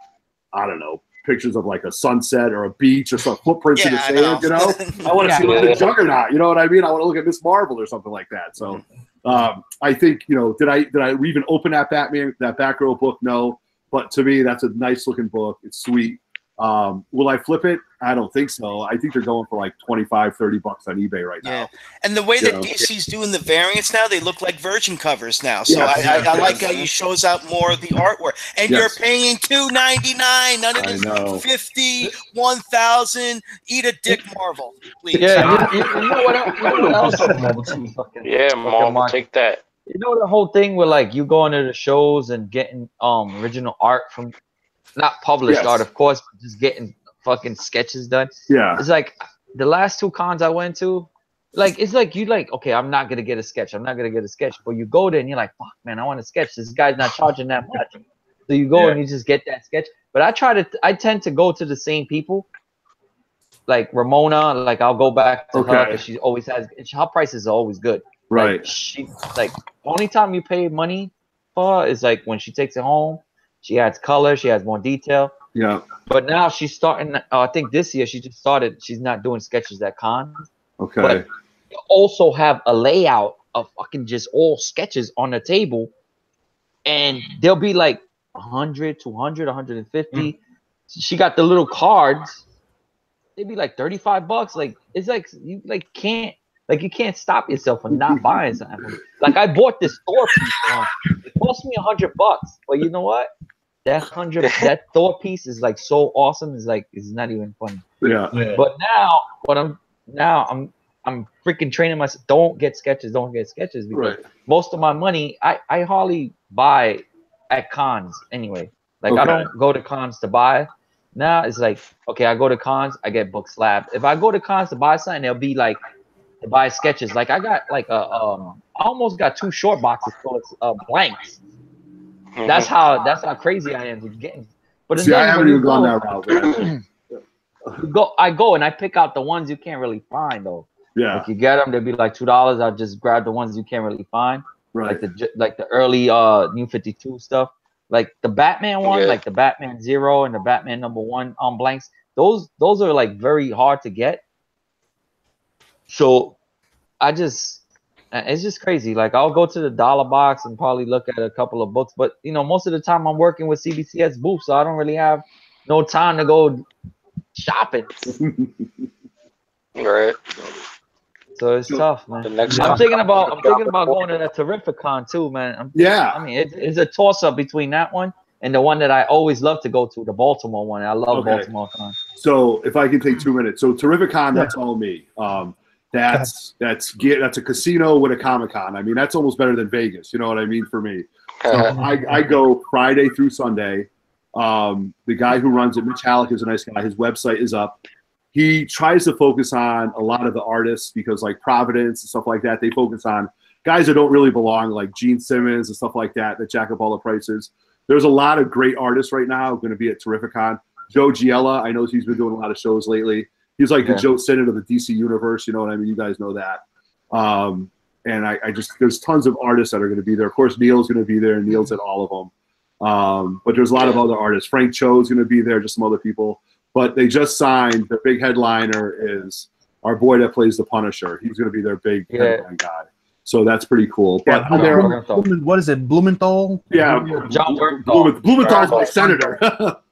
I don't know, pictures of like a sunset or a beach or some footprints in the sand, you know? I want to see like the Juggernaut, you know what I mean? I want to look at Miss Marvel or something like that. So I think, you know, did I even open that Batgirl book? No. But to me, that's a nice looking book. It's sweet. Will I flip it? I don't think so. I think they're going for like $25-30 on eBay right now. And the way that DC's doing the variants now, they look like Virgin covers now. So I like how you shows out more of the artwork. And you're paying $2.99, none of this $50, $1,000. Eat a dick, Marvel, please. Yeah, you know what else? Yeah, Marvel, take that. You know the whole thing where like you going to the shows and getting original art from, not published art, of course, but just getting fucking sketches done. Yeah. It's like the last 2 cons I went to, like it's like you like, okay, I'm not gonna get a sketch. I'm not gonna get a sketch. But you go there and you're like, fuck man, I want a sketch. This guy's not charging that much. So you go and you just get that sketch. But I tend to go to the same people. Like Ramona, like I'll go back to her because she always has, her prices are always good. Right. Like, she like only time you pay money for her is like when she takes it home. She adds color. She has more detail. Yeah. But now she's starting. I think this year she just started. She's not doing sketches at cons. Okay. But you also have a layout of fucking just all sketches on the table, and they'll be like 100, 200, 150. She got the little cards. They'd be like $35. Like it's like you like can't. Like you can't stop yourself from not buying something. Like I bought this Thor piece. It cost me $100, but you know what? That Thor piece is like so awesome. It's like it's not even funny. Yeah. But now I'm freaking training myself. Don't get sketches. Because most of my money I hardly buy at cons anyway. Like I don't go to cons to buy. Now it's like okay, I go to cons, I get book slab. If I go to cons to buy something, it'll be like to buy sketches. Like I got like I almost got 2 short boxes full of blanks. That's how crazy I am with getting. But see, I haven't even gone that route. I go and I pick out the ones you can't really find though. Yeah. Like you get them, they'll be like $2. I'll just grab the ones you can't really find. Right. Like the early New 52 stuff. Like the Batman one, like the Batman 0 and the Batman #1 on blanks. Those are like very hard to get. So it's just crazy. Like I'll go to the dollar box and probably look at a couple of books, but you know, most of the time I'm working with CBCS booths, so I don't really have no time to go shopping. Right. So it's tough, man. The next I'm thinking about going to that Terrificon too, man. I mean, it's a toss up between that one and the one that I always love to go to, the Baltimore one. I love Baltimore Con. So if I can take 2 minutes, so Terrificon, that's all me. That's a casino with a Comic-Con. I mean, that's almost better than Vegas. You know what I mean for me. So I go Friday through Sunday. The guy who runs it, Mitch Halleck, is a nice guy. His website is up. He tries to focus on a lot of the artists because, like Providence and stuff like that, they focus on guys that don't really belong, like Gene Simmons and stuff like that jack up all the prices. There's a lot of great artists right now going to be at Terrificon. Joe Giella, I know he's been doing a lot of shows lately. He's like the Joe Sinnott of the DC universe. You know what I mean? You guys know that. And I just, there's tons of artists that are going to be there. Of course, Neil's going to be there. Neil's at all of them. But there's a lot of other artists. Frank Cho's going to be there, just some other people. But they just signed, the big headliner is our boy that plays the Punisher. He's going to be their big headline guy. So that's pretty cool. But what is it, Blumenthal? Yeah, John Bernthal. Blumenthal's my senator.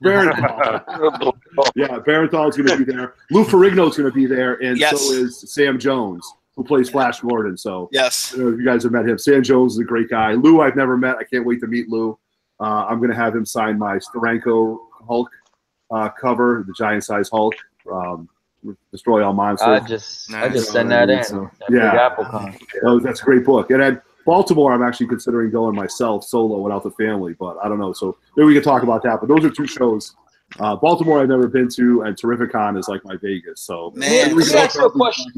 Barenthal. Yeah, Barenthal's going to be there. Lou Ferrigno's going to be there, and so is Sam Jones, who plays Flash Gordon. So you guys have met him. Sam Jones is a great guy. Lou I've never met. I can't wait to meet Lou. I'm going to have him sign my Steranko Hulk cover, the giant-sized Hulk. Destroy All Monsters. I just send that in. So, that's a great book. And then Baltimore, I'm actually considering going myself solo without the family, but I don't know. So maybe we can talk about that. But those are two shows. Baltimore I've never been to, and Terrificon is like my Vegas. So let me ask you a question.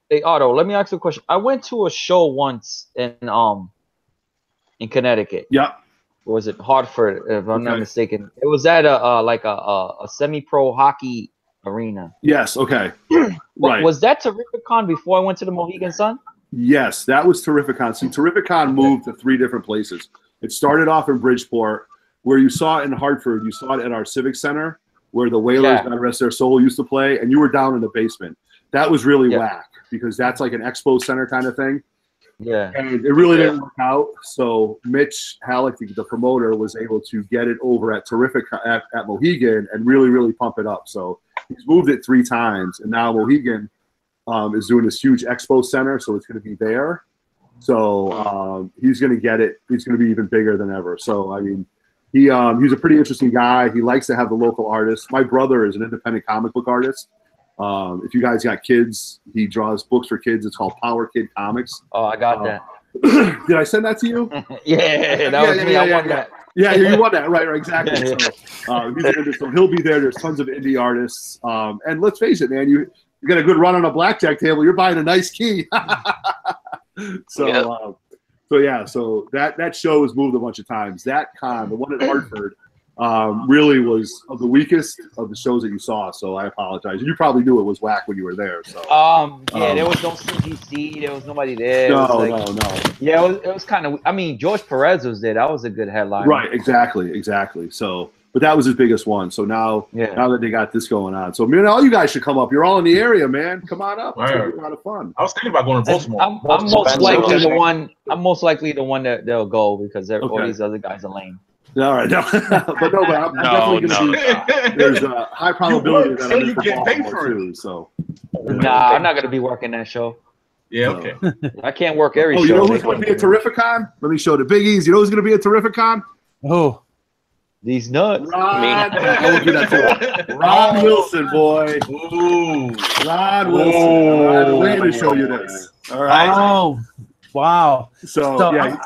Hey Otto, let me ask you a question. I went to a show once in Connecticut. Yeah. Was it Hartford, if I'm not mistaken? It was at a semi-pro hockey arena. Yes. Okay. Right. Was that Terrificon before I went to the Mohegan Sun? Yes, that was Terrificon. See, Terrificon moved to 3 different places. It started off in Bridgeport, where you saw it in Hartford. You saw it at our Civic Center, where the Whalers, God rest their soul, used to play, and you were down in the basement. That was really whack because that's like an expo center kind of thing. Yeah. And it really didn't work out. So Mitch Halleck, the promoter, was able to get it over at at Mohegan and really, really pump it up. So he's moved it 3 times, and now Mohegan is doing this huge expo center, so it's going to be there. So he's going to get it. He's going to be even bigger than ever. So, I mean, he's a pretty interesting guy. He likes to have the local artists. My brother is an independent comic book artist. If you guys got kids, he draws books for kids. It's called Power Kid Comics. Oh, I got that. Did I send that to you? That was me. I won that. Yeah, you won that, right, exactly. So he'll be there. There's tons of indie artists. And let's face it, man, you get a good run on a blackjack table, you're buying a nice key. So that show has moved a bunch of times. That con, the one at Hartford, really was of the weakest of the shows that you saw. So I apologize. You probably knew it was whack when you were there. So there was no CBC. There was nobody there. No. Yeah, it was kind of. I mean, George Perez was there. That was a good headline. Right. Exactly. So, but that was his biggest one. So now that they got this going on, so man, all you guys should come up. You're all in the area, man. Come on up. It's gonna be a lot of fun. I was thinking about going to Baltimore. I'm most likely the one. I'm most likely the one that they'll go because all these other guys are lame. All right, I'm definitely going to be. There's a high probability that I'm going to get paid for it. So, I'm not going to be working that show. Yeah, okay. I can't work every show. You know who's going to be at Terrificon? Let me show the biggies. You know who's going to be at Terrificon? Oh, these nuts. Ron Wilson, boy. Ooh, Ron Wilson. All right, we're going to show you this. All right. Oh, wow. So yeah.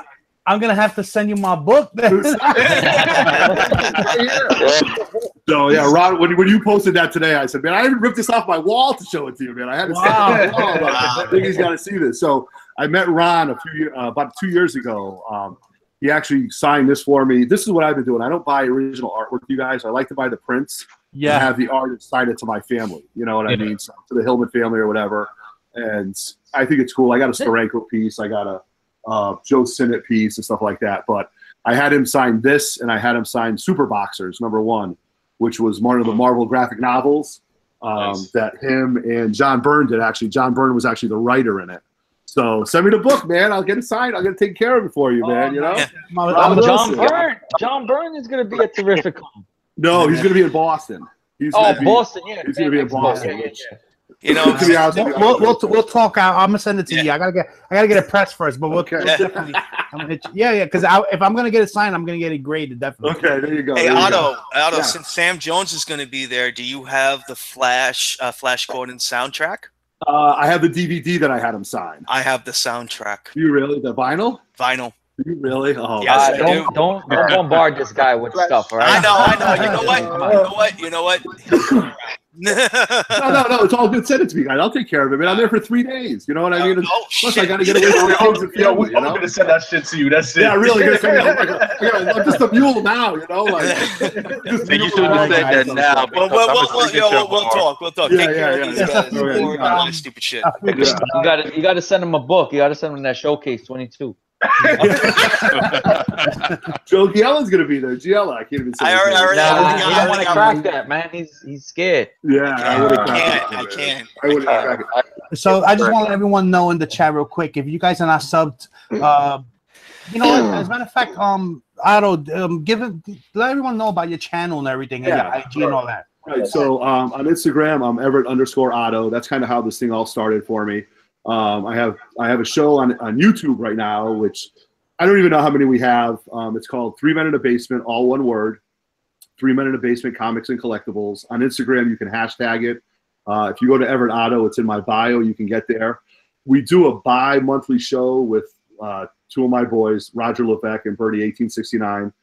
I'm gonna have to send you my book then. So yeah, Ron, when you posted that today, I said, man, I even ripped this off my wall to show it to you, man. I had to say, I think he's got to see this. So I met Ron about 2 years ago. He actually signed this for me. This is what I've been doing. I don't buy original artwork, you guys. I like to buy the prints. And have the artist sign it to my family. You know what I mean? So, to the Hillman family or whatever. And I think it's cool. I got a Steranko piece. I got a Joe Sinnott piece and stuff like that. But I had him sign this, and I had him sign Super Boxers #1, which was one of the Marvel graphic novels that him and John Byrne did. Actually, John Byrne was actually the writer in it. So send me the book, man. I'll get it signed. I'll get it taken care of it for you, man. You know, John Byrne is going to be at Terrificon. No, he's going to be in Boston. Boston, yeah. He's going to be in Boston. You know, To be honest with you, we'll talk out. I'm gonna send it to you. I gotta get it pressed first, but we'll definitely. Because if I'm gonna get it signed, I'm gonna get it graded definitely. Okay, there you go. Hey, there you Otto, go. Otto, Yeah. since Sam Jones is going to be there, do you have the Flash Gordon soundtrack? I have the DVD that I had him sign. I have the soundtrack. You really? The vinyl? Vinyl. You really? Oh, Yes, I do. Don't bombard this guy with stuff, all right? I know. You know what? No, it's all good. Send it to me, guys. I'll take care of it, man. I'm there for 3 days. You know what I mean? Plus, I got to get away from the kids and family, I'm going to send that shit to you. That's it. Yeah, really. I'm just a mule now, you know? Like, And you should have said that now. We'll talk. We'll talk. Take care of these guys. Don't worry about all this stupid shit. You got to send him a book. You got to send him that Showcase 22. Joe Giellen's gonna be there. Giella, I can't even say. He don't want to crack that, man. He's scared. Yeah, I can't. I wouldn't crack it. So I just want to let everyone know in the chat real quick, if you guys are not subbed, you know what? As a matter of fact, Otto, let everyone know about your channel and everything, and your IG and all that. Right. So on Instagram, I'm Everett_Otto. That's kind of how this thing all started for me. I have a show on YouTube right now, which I don't even know how many we have. It's called 3 Men in a Basement, all one word. 3 Men in a Basement Comics and Collectibles. On Instagram, you can hashtag it. If you go to Everett Otto, it's in my bio. You can get there. We do a bi-monthly show with 2 of my boys, Roger Levesque and Birdie 1869,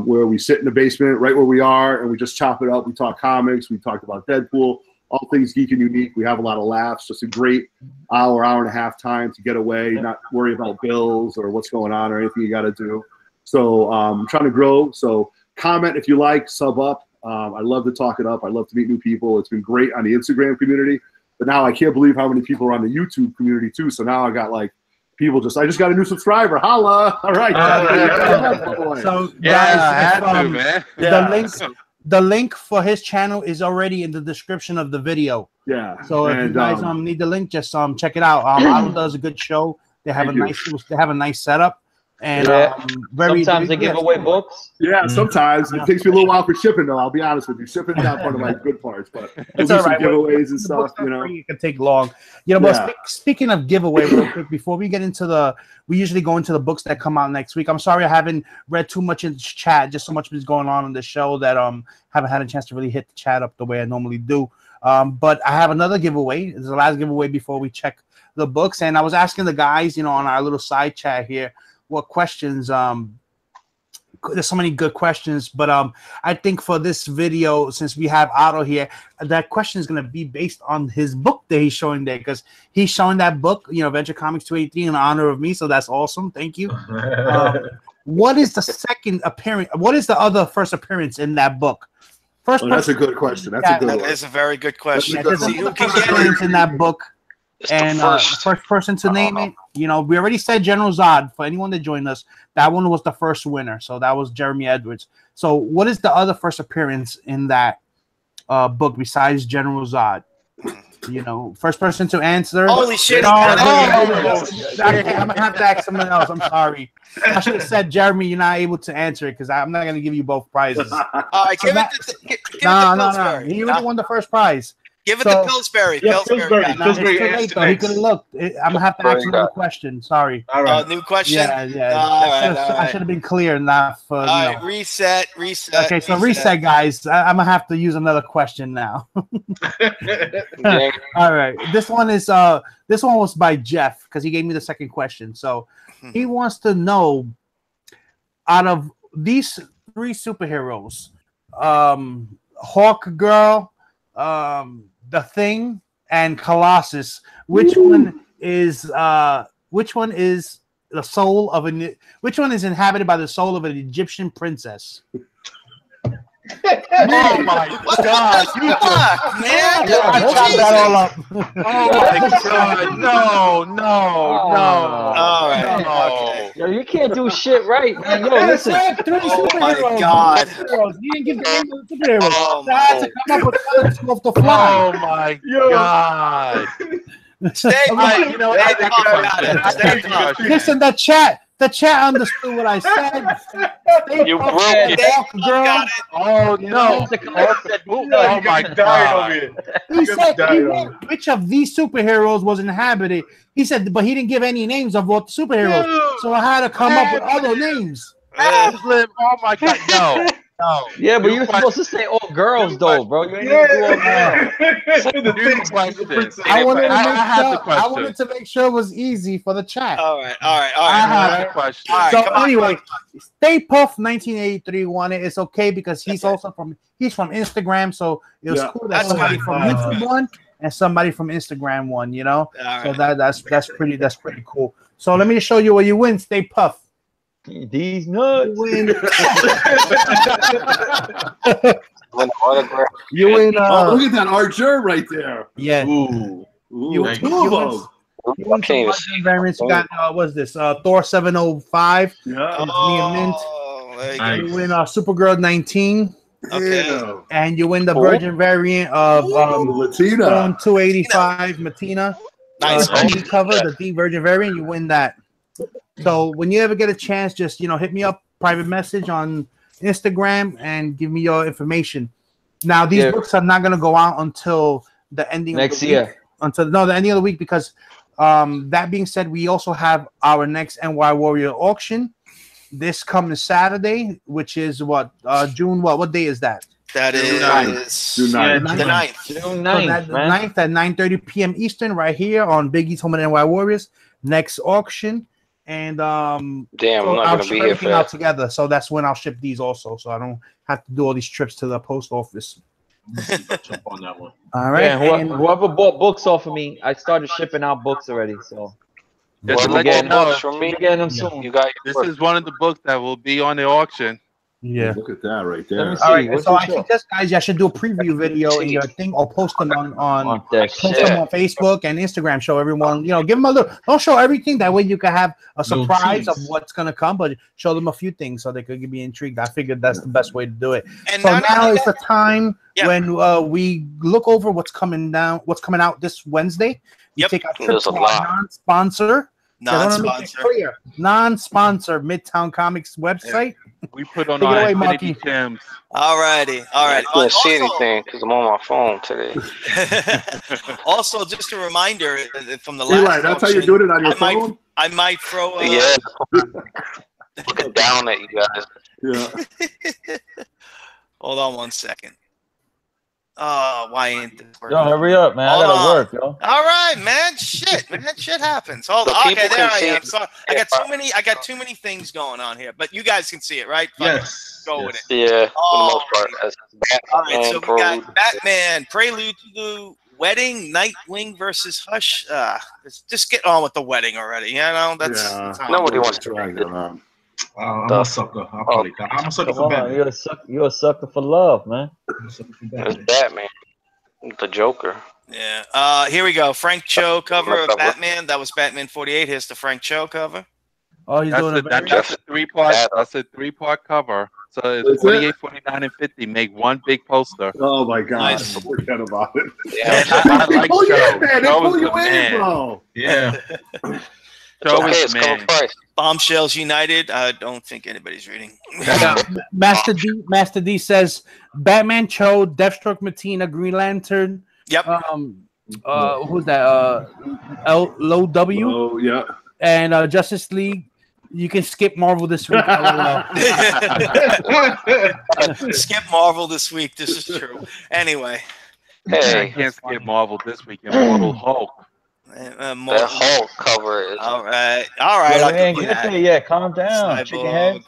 where we sit in the basement right where we are and we just chop it up. We talk comics. We talked about Deadpool. All things geek and unique. We have a lot of laughs. Just a great hour and a half time to get away, not worry about bills or what's going on or anything you got to do. So I'm trying to grow. So comment if you like, sub up. I love to talk it up. I love to meet new people. It's been great on the Instagram community, but now I can't believe how many people are on the YouTube community too. So now I got like people I just got a new subscriber. Holla! All right. So man. The link for his channel is already in the description of the video. Yeah. So if you guys need the link, just check it out. Otto does a good show. They have a nice setup. And sometimes they give away books. Yeah, sometimes it takes me a little while for shipping, though. I'll be honest with you, shipping is not one of my good parts, but it's all right. Giveaways and stuff. You know, it can take long. You know, but speaking of giveaway, real quick before we get into we usually go into the books that come out next week. I'm sorry I haven't read too much in the chat. Just so much is going on in the show that haven't had a chance to really hit the chat up the way I normally do. But I have another giveaway. It's the last giveaway before we check the books, and I was asking the guys, on our little side chat here, what questions. There's so many good questions, but I think for this video, since we have Otto here, that question is going to be based on his book that he's showing there, because he's showing that book, Venture Comics 283, in honor of me. So that's awesome. Thank you. What is the second appearance? What is the other first appearance in that book? That's a good question. That is a very good question. There's a first appearance in that book. And first person to name it, we already said General Zod. For anyone that joined us, that one was the first winner. So that was Jeremy Edwards. So what is the other first appearance in that book besides General Zod? First person to answer. Holy shit! I'm gonna have to ask someone else. I'm sorry. I should have said, Jeremy, you're not able to answer it because I'm not gonna give you both prizes. All right, give it to no. He already won the first prize. Give it to Pillsbury. Pillsbury. He could look. I'm gonna have to ask you a question. Sorry. All right. New question. Yeah. I should have been clear enough. All right. Reset. Okay, so reset, guys. I'm gonna have to use another question now. All right. This one was by Jeff because he gave me the second question. So he wants to know, out of these 3 superheroes, Hawk Girl, The Thing, and Colossus, which one is the soul of which one is inhabited by the soul of an Egyptian princess? Oh my God! Fuck, man! that all up. Oh my God! No! All right. Okay. Yo, you can't do shit right, man. Yo, listen. Oh my God! You didn't give the name of the superheroes. I had to come up with something off the fly. Oh my God! Stay Listen, the The chat understood what I said. You broke it. Girl. Oh no! Oh my God! He said which of these superheroes was inhabited. He said, but he didn't give any names of what superheroes. So I had to come up with other names. Ad-lib. Oh my God! No. Yeah, but you're supposed to say all girls though, bro. You ain't even do all girls. I wanted to make sure it was easy for the chat. All right. I have a question. All right, So come on. anyway, Stay Puff 1983 won it. It's okay because he's also from Instagram, so it was cool that somebody from YouTube won and somebody from Instagram won. You know, so that's pretty cool. So let me show you where you win. Stay Puff. These nuts. You win. You win. Look at that Archer right there. Yeah. Ooh. You Nice. win some variants. You got what's this? Thor 705. Yeah. Mint. You win Supergirl 19. Okay. And you win the Virgin variant of Latina 285 Matina. Nice. Cover the D Virgin variant. You win that. So when you ever get a chance, just hit me up, private message on Instagram, and give me your information. Now these books are not going to go out until the ending next of the year. Week, the ending of the week, because that being said, we also have our next NY Warrior auction this coming Saturday, which is June. What day is that? That is June 9th. The 9th. June 9th, the 9th at 9:30 p.m. Eastern, right here on Big E's Home of the NY Warriors. Next auction. And damn, I'm not gonna be here for that together. So that's when I'll ship these also, so I don't have to do all these trips to the post office. Jump on that one. All right. Yeah, whoever bought books off of me, I started shipping out books already. So Just to let you know, from me, getting them soon. you got this is one of the books that will be on the auction. Yeah. Look at that right Let there. me see. All right. What's So your I show? suggest, guys, I should do a preview video in your thing, or post them on that post shit. them on Facebook and Instagram. Show everyone, give them a little. Don't show everything. That way you can have a surprise of what's gonna come, but show them a few things so they could be intrigued. I figured that's the best way to do it. And so not now only is the time when we look over what's coming out this Wednesday. We take our trip to our non-sponsor. Non-sponsor Midtown Comics website. We put on our Infinity Gems. All righty. I can't see anything because I'm on my phone today. Also, just a reminder from the last. Eli, that's how you're doing it on your phone. I might throw. Looking down at you guys. Yeah. Hold on 1 second. Oh, why ain't this working? Yo, hurry up, man. I gotta work, yo. All right, man. Shit happens. Hold on. Okay, there I am. Sorry. I got too many things going on here, but you guys can see it, right? Yes. Go with it. Yeah, for the most part. All right, so we got Batman, Prelude to the Wedding, Nightwing versus Hush. Just get on with the wedding already. That's nobody wants to drag it on. I'm a sucker. I'm a sucker for Batman. You're a sucker for love, man. It's Batman, the Joker. Yeah. Here we go. Frank Cho cover of Batman. That was Batman 48. Here's the Frank Cho cover. Oh, he's doing that's a three-part. That's a three-part cover. So it's 48, 49, and 50. Make one big poster. Oh my God! Nice. Forget about it. Yeah, I like Pull you Cho. in, man. They Cho pull is you the in, man. bro. Yeah. Cho Okay, is it's the cover man. price. Bombshells United. I don't think anybody's reading. Master D says Batman, Cho, Deathstroke, Matina, Green Lantern. Yep. Who's that? Low W. Oh yeah. And Justice League. You can skip Marvel this week. Skip Marvel this week. This is true. Anyway. Hey, I can't skip Marvel this week. Immortal Hulk. that Hulk cover is. All right. I'll give you that. Yeah, calm down. Chicken head.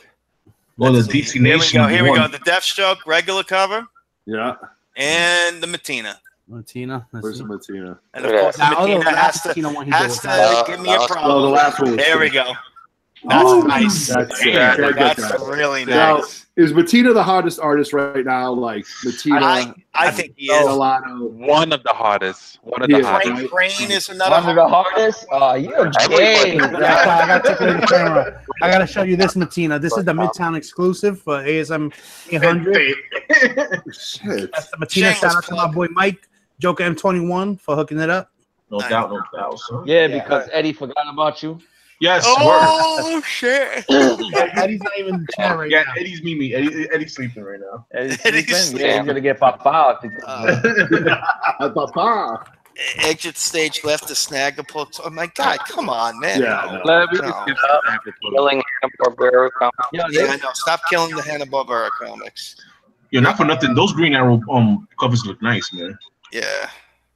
Well, the DC Nation. Here we go. The Deathstroke regular cover. Yeah. And the Matina. Matina. Where's the Matina? And of course, the Matina has to give me a problem. Oh, the last one. There we go. That's nice. That's really nice. Now, is Matina the hardest artist right now? Like Matina, I think he is. One of the hardest. One of the hardest. Frank Crane is another One of the hardest. You're gay. I gotta show you this Matina. This is the Midtown exclusive for ASM 800. Shit. That's the Matina. Shout out to my boy Mike, Joker M21 for hooking it up. No doubt. So. Yeah, because Eddie forgot about you. Yes. Oh shit! Eddie's not even in the chat right Yeah, now. Eddie's Mimi. Eddie's sleeping right now. Eddie's Eddie's sleeping? Yeah, he's gonna get popped out. Papa. Exit stage left to snag the pull. Oh my god! Come on, man. Yeah, No. Let me just No. get some back and forth. Killing Hanna-Barbera comics. Yeah, Yeah, I know. Stop killing the Hanna-Barbera comics. You're not for nothing. Those Green Arrow covers look nice, man. Yeah.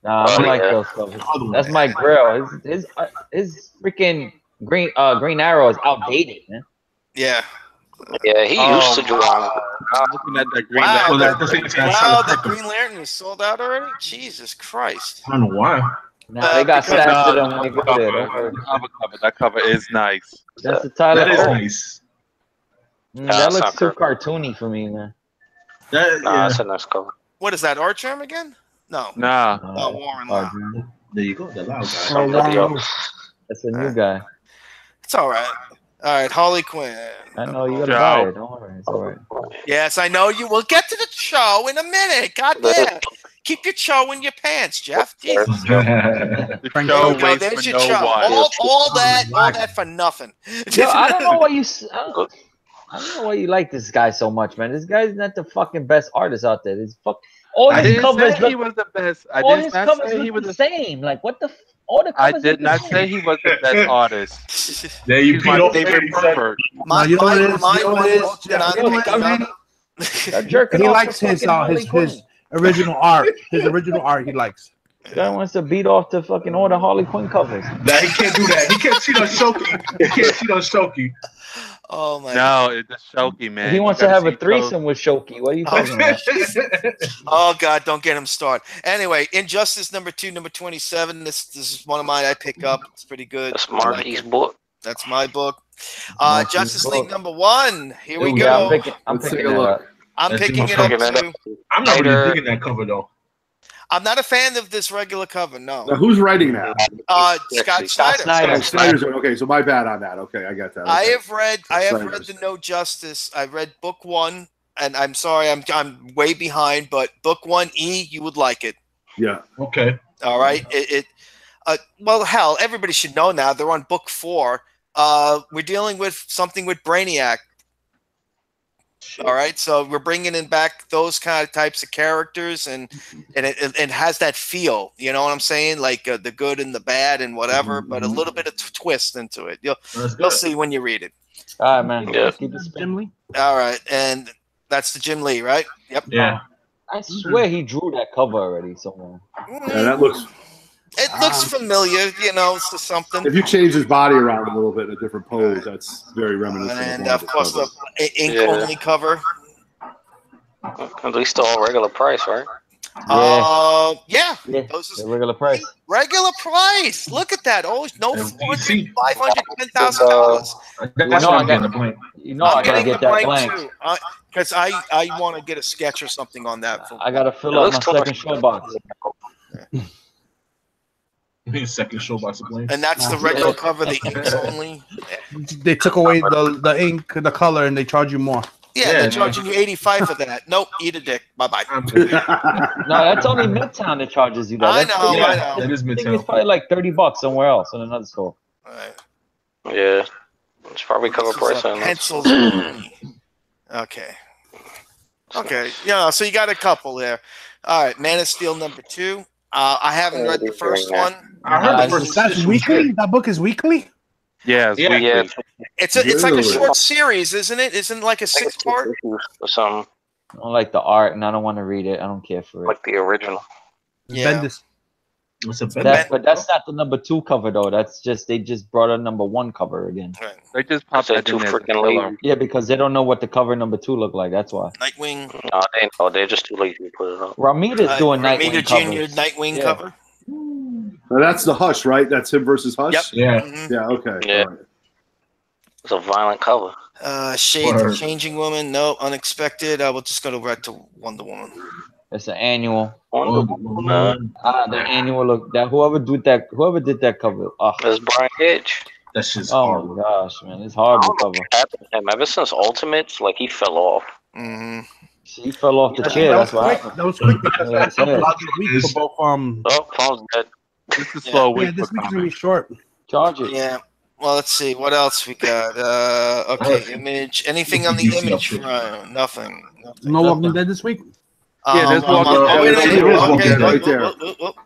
Nah, I don't Oh, like yeah. those covers. That's my grill. His freaking Green Arrow is outdated, man. Yeah. Yeah, he used to draw. I'm looking at that Green Wow. Well, Lantern. Wow, the Green Lantern is sold out already? Jesus Christ. I don't know why. Nah, they got because- stats to them when they go there. Don't worry. That cover is nice. That's the Tyler. That is Perry. nice. That That's looks not too correct. cartoony for me, man. That, Nah, yeah. that's a nice cover. What is that, Archerm again? No. Nah. Oh, Warren Lau. There you go. The loud guy. Oh, wow. That's a new guy. It's all right. All right, Harley Quinn. I know you gotta Joe. buy it. Don't worry, it's all right. Yes, I know you. We'll get to the show in a minute. God damn. Keep your show in your pants, Jeff. Jesus. The Frank show There you go. waits There's for your no show. one. All that for nothing. Yo, I don't know why you. I don't know why you like this guy so much, man. This guy's not the fucking best artist out there. This all I his didn't covers say he look. was the best. I All did his not covers say he look was the the same. Like what the? All the I covers. did look the not same. say he was the best artist. There you He's my go. favorite pervert. My, you know what it is? my You know what one it is? book that I'm You know picking what it up. Stop jerking He off likes to his fucking Harley his Quinn. original art. His original art he likes. Guy wants to beat off the fucking all the Harley Quinn covers. Nah, he can't do that. He can't cheat on Shoki. He can't cheat on Shoki. Oh my No, it's a Shoki, man. He You wants to gotta have a see threesome with Shoki. What are you talking about? Oh God, don't get him started. Anyway, Injustice number 2, number 27. This is one of mine I pick up. It's pretty good. That's I like Marky's it. book. That's my book. Marky's Justice book. League number 1. Here we Yeah, go. I'm Let's picking take a that look. up. I'm Let's picking do it up it. too. I'm not really Later. digging that cover though. I'm not a fan of this regular cover. Now, No. who's writing that? Scott Scott Snyder. Snyder. Snyder's okay, so my bad on that. Okay, I got that. I Okay. have read Snyder's. the No Justice. I read book 1, and I'm sorry, I'm way behind, but book 1E, you would like it. Yeah. Okay. All right. Well, hell, everybody should know now. They're on book 4. We're dealing with something with Brainiac. All right, so we're bringing in back those kind of types of characters, and it has that feel. You know what I'm saying? Like the good and the bad and whatever, but a little bit of twist into it. You'll see when you read it. All right, man. Yeah. Keep it spinning. Jim Lee? All right, and that's the Jim Lee, right? Yep. Yeah. I swear he drew that cover already somewhere. Yeah, that looks. It looks familiar, you know, to something. If you change his body around a little bit in a different pose, that's very reminiscent. And one of course, covers. the ink Yeah. only cover. At least they're all regular price, right? Yeah. Yeah, Those the is regular price. regular price. Look at that. Oh, no, And $400, DC. $500, $10,000. That's know, what I I'm got- getting the blank. You know, I gotta getting get the that blank. too, because I want to get a sketch or something on that. I gotta fill It up looks my too much- second show box. Second show box of blank. And that's the regular cover, the inks only. They took away the ink, the color, and they charge you more. Yeah, Yeah, they're charging you $85 for that. Nope, eat a dick. Bye bye. I'm good. No, that's only Midtown that charges you that. I That's- know, Yeah, I know. that is I think it's Midtown. probably like $30 somewhere else in another store. All right. Yeah. It's probably cover This is price a on that. pencils only. Okay. Okay. Yeah. So you got a couple there. All right. Man of Steel number 2. I haven't read the first one. I heard the Nice. first That's issue was weekly. good. That book is weekly. Yeah, it's Yeah. weekly. Yeah, It's like a Really? short series, isn't it? Isn't it like a I think it's 6-part? or something I don't like the art and I don't want to read it. I don't care for it. like the original. Yeah. Bendis. What's up, But that's not the number 2 cover though. That's just they just brought a number 1 cover again. Right. They just popped They're that too in there. as a freaking filler. lazy. Yeah, because they don't know what the cover number 2 look like. That's why. Nightwing. No, they're just too lazy to put it up. Ramita's doing Ramita Nightwing Jr. covers. Nightwing Yeah. cover. Now, that's the Hush, right? That's him versus Hush. Yep. Yeah. Mhm. Yeah. Okay. Yeah. All right. It's a violent cover. Shade Word. of Changing Woman. No, Unexpected. I will just go right to Wonder Woman. It's an annual. Oh, The annual look. That whoever did that cover. Oh, There's Brian Hitch. that's just oh horrible. my gosh, man, it's I horrible don't know cover. what happened to him. Ever since Ultimates, like he fell off. Mm-hmm. He fell off the chair. That That's was what quick. happened. That was quick because Yeah, that's a yeah. lot of week for both. Oh, phone's dead. This is slow Yeah, week Yeah, this for week's gonna be comics. short. Charge it. Yeah. Well, let's see what else we got. Okay, image. Anything on the image front? Nothing. No Walking Dead this week. Yeah, there's Walking Oh, wait a Dead. minute. There is Okay, Walking Dead right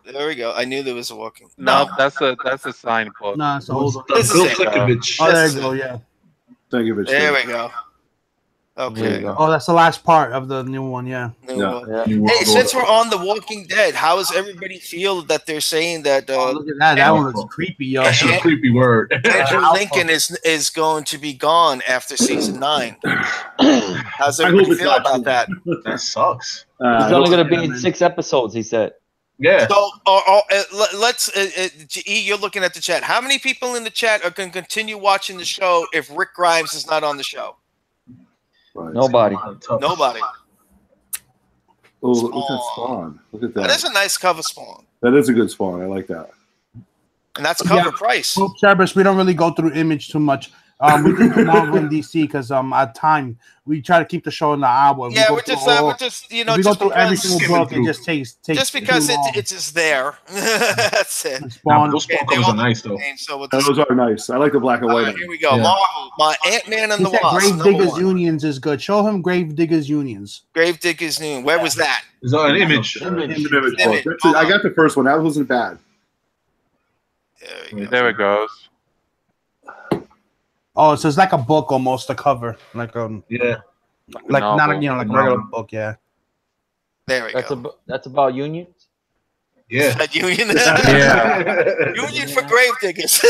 there. There we go. I knew there was a Walking. No, that's a sign book. No, it's old. This is Bill it. Flickovich. Oh, there This you is go. it. Yeah. Thank you, There Mr. we go. There Okay. you go. Oh, that's the last part of the new one. Yeah. Yeah. Hey, since we're on The Walking Dead, how does everybody feel that they're saying that Look at that. That one looks creepy, yo. That's a creepy word. Andrew Lincoln is going to be gone after season 9? How's I everybody hope it's feel not about true. that? That sucks. He's only gonna be in 6 episodes. He said. Yeah. So, let's. You're looking at the chat. How many people in the chat are going to continue watching the show if Rick Grimes is not on the show? Right. Nobody. Nobody. Oh, look at that spawn. Look at that. That is a nice cover spawn, That is a good spawn. I like that. and that's cover price. Well, Cerberus, we don't really go through image too much. We do Marvel and DC because at time we try to keep the show in the hour. Yeah, go we're through just you know we go just through every because, single book and just takes just because too long. it's just there. That's it. Spawn. Those spawn covers are nice though. So with Those are nice. I like the black and all white. right, here we go. Yeah. Marvel, my Ant-Man and He the said Wasp. Grave number Diggers 1. Unions is good. Show him Grave Diggers Unions. Grave Diggers Noon. Where was that? Is that an image? Image. Image. That's it. I got the first one. That wasn't bad. There we go. There it goes. Oh, so it's like a book almost, a cover, like Yeah. like not novel. like a regular book. Yeah. There we go. That's about unions. Yeah. That Union. Yeah. Union for grave diggers.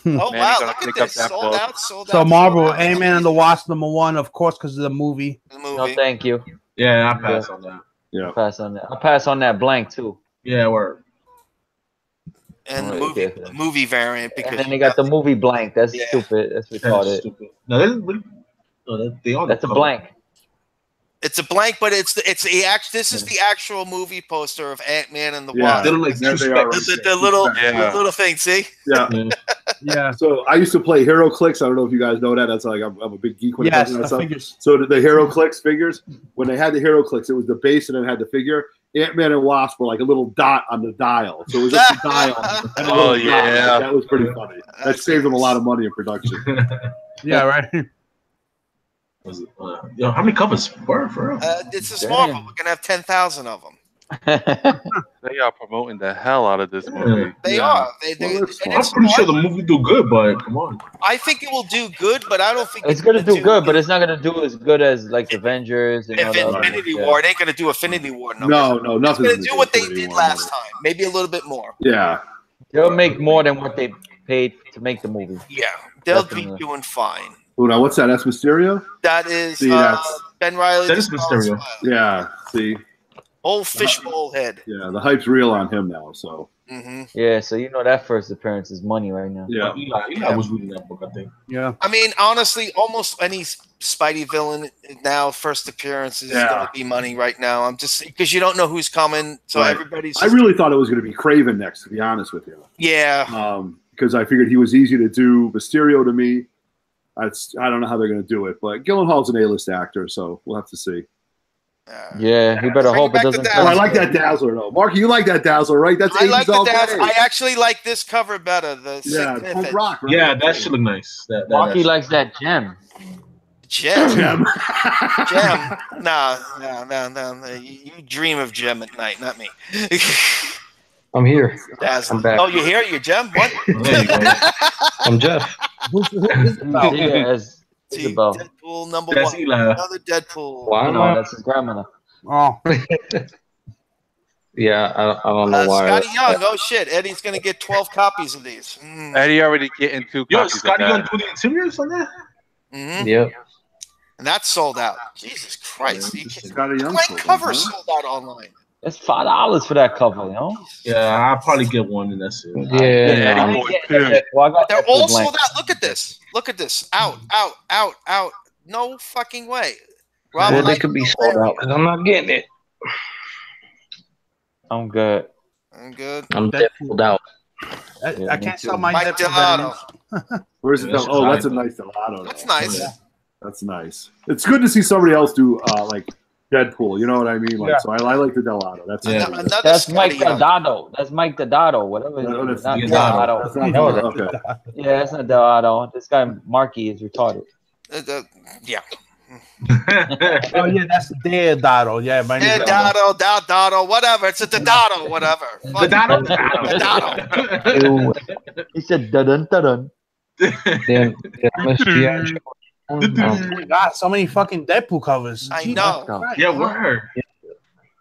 Oh Man, wow! you gotta Look at pick up this. that Sold book. out. Sold out. So Marvel, sold out. Ant-Man and the Wasp #1, of course, because of the movie. The No, movie. thank you. Yeah, I pass on that. Yeah. Pass on that. I'll pass on that blank too. Yeah, word. And the Oh, movie, okay. the movie variant because And then they got the movie blank. That's Yeah. stupid. That's That's retarded. stupid. No, they all That's a blank. it's a blank, but it's the This is the actual movie poster of Ant-Man and the Yeah. Wasp. They look like There two they are. specks. The little Yeah. the little thing. See? Yeah. Yeah. So I used to play Hero Clicks. I don't know if you guys know that. That's like I'm a big geek when it Yes, comes to that the stuff. figures. So the Hero Clicks figures, when they had the Hero Clicks, it was the base and then it had the figure. Ant-Man and Wasp were like a little dot on the dial. So it was just a dial. And a Oh, little yeah. dot. That was pretty funny. That saved them a lot of money in production. Yeah, right. Yo, how many covers? For real? It's a Damn. Marvel. We're gonna have 10,000 of them. They are promoting the hell out of this movie. They Yeah. are. They, Well, and that's I'm it's pretty sure smart. the movie do good, but come on. I think it will do good, but I don't think It's gonna do good, but it's not gonna do as good as like Avengers and all if the other Infinity ones. War, it ain't gonna do Infinity War numbers. No, nothing. It's gonna do what they did last time, maybe a little bit more. Yeah. They'll make more than what they paid to make the movie. Yeah, they'll Definitely. be doing fine. Oh, now what's that? That's Mysterio? That is See, that's- Ben Riley. That is the Scarlet Mysterio. Spider. Yeah. See? Old fishbowl head. Yeah, the hype's real on him now. So, Hmm. Yeah, so you know that first appearance is money right now. yeah. Eli was reading that book, I think. Yeah. I mean, honestly, almost any Spidey villain now, first appearance is Yeah. going to be money right now. I'm just because you don't know who's coming, so Right. everybody's. I Just, really thought it was going to be Craven next, to be honest with you. yeah. Because I figured he was easy to do. Mysterio to me, I don't know how they're going to do it, but Gyllenhaal's an A-list actor, so we'll have to see. Yeah, you better Bring hope it back it to doesn't. that. Oh, I come- like that Dazzler though. Mark, you like that Dazzler, right? That's I like 80s the all Dazzler. day. I actually like this cover better. The Yeah, Sick punk Myth rock, right? Yeah, that should look nice. That Marky should- likes that gem. Gem. Gem. Gem. No. You dream of Gem at night, not me. I'm here. Dazzler. I'm back. Oh, you're here? You're Gem? What? There you go. I'm Jeff. Who is it about? Yeah, as See, Isabel. Deadpool number That's one. Eli. Another Deadpool. Why am No, I? that's his grandmother. Oh, Yeah, I don't know why. Scotty Young. Oh shit! Eddie's gonna get 12 copies of these. Eddie already getting 2 Yo, copies Scotty of Young that. do the interiors on that? Mm-hmm. Yep. And that's sold out. Jesus Christ! You can't- Scotty Young blank sold out, cover huh? sold out online. That's $5 for that cover, you know. Yeah, I'll probably get one and that's it. Yeah. Eddie no. boy, too. Well, I got They're that for all blank. sold out. Look at this. Look at this. Out. No fucking way. Rob, Well, they like- could be sold out because I'm not getting it. I'm good. I'm good. I'm That- sold out. I Yeah, can't me sell too. my Mike Deadpool Delato. variants. Where's it? Yeah, that's Oh, that's a nice. nice Delano. That's nice. That's nice. It's good to see somebody else do Deadpool. You know what I mean? Like, Yeah. so I like the Delato. That's Another That's Mike Scotty, Delato. That's Mike Delato. Whatever. No, that's Not Delato. That's Delato. not okay. Yeah, that's not Delato. This guy Marky is retarded. yeah. Oh yeah, that's Deodato. Yeah, my name is Dotto, whatever. It's a Dotto, whatever. Fuck Dotto. He said dun dun. Then MSGI. Oh my God, so many fucking Deadpool covers. I know. Yeah, word.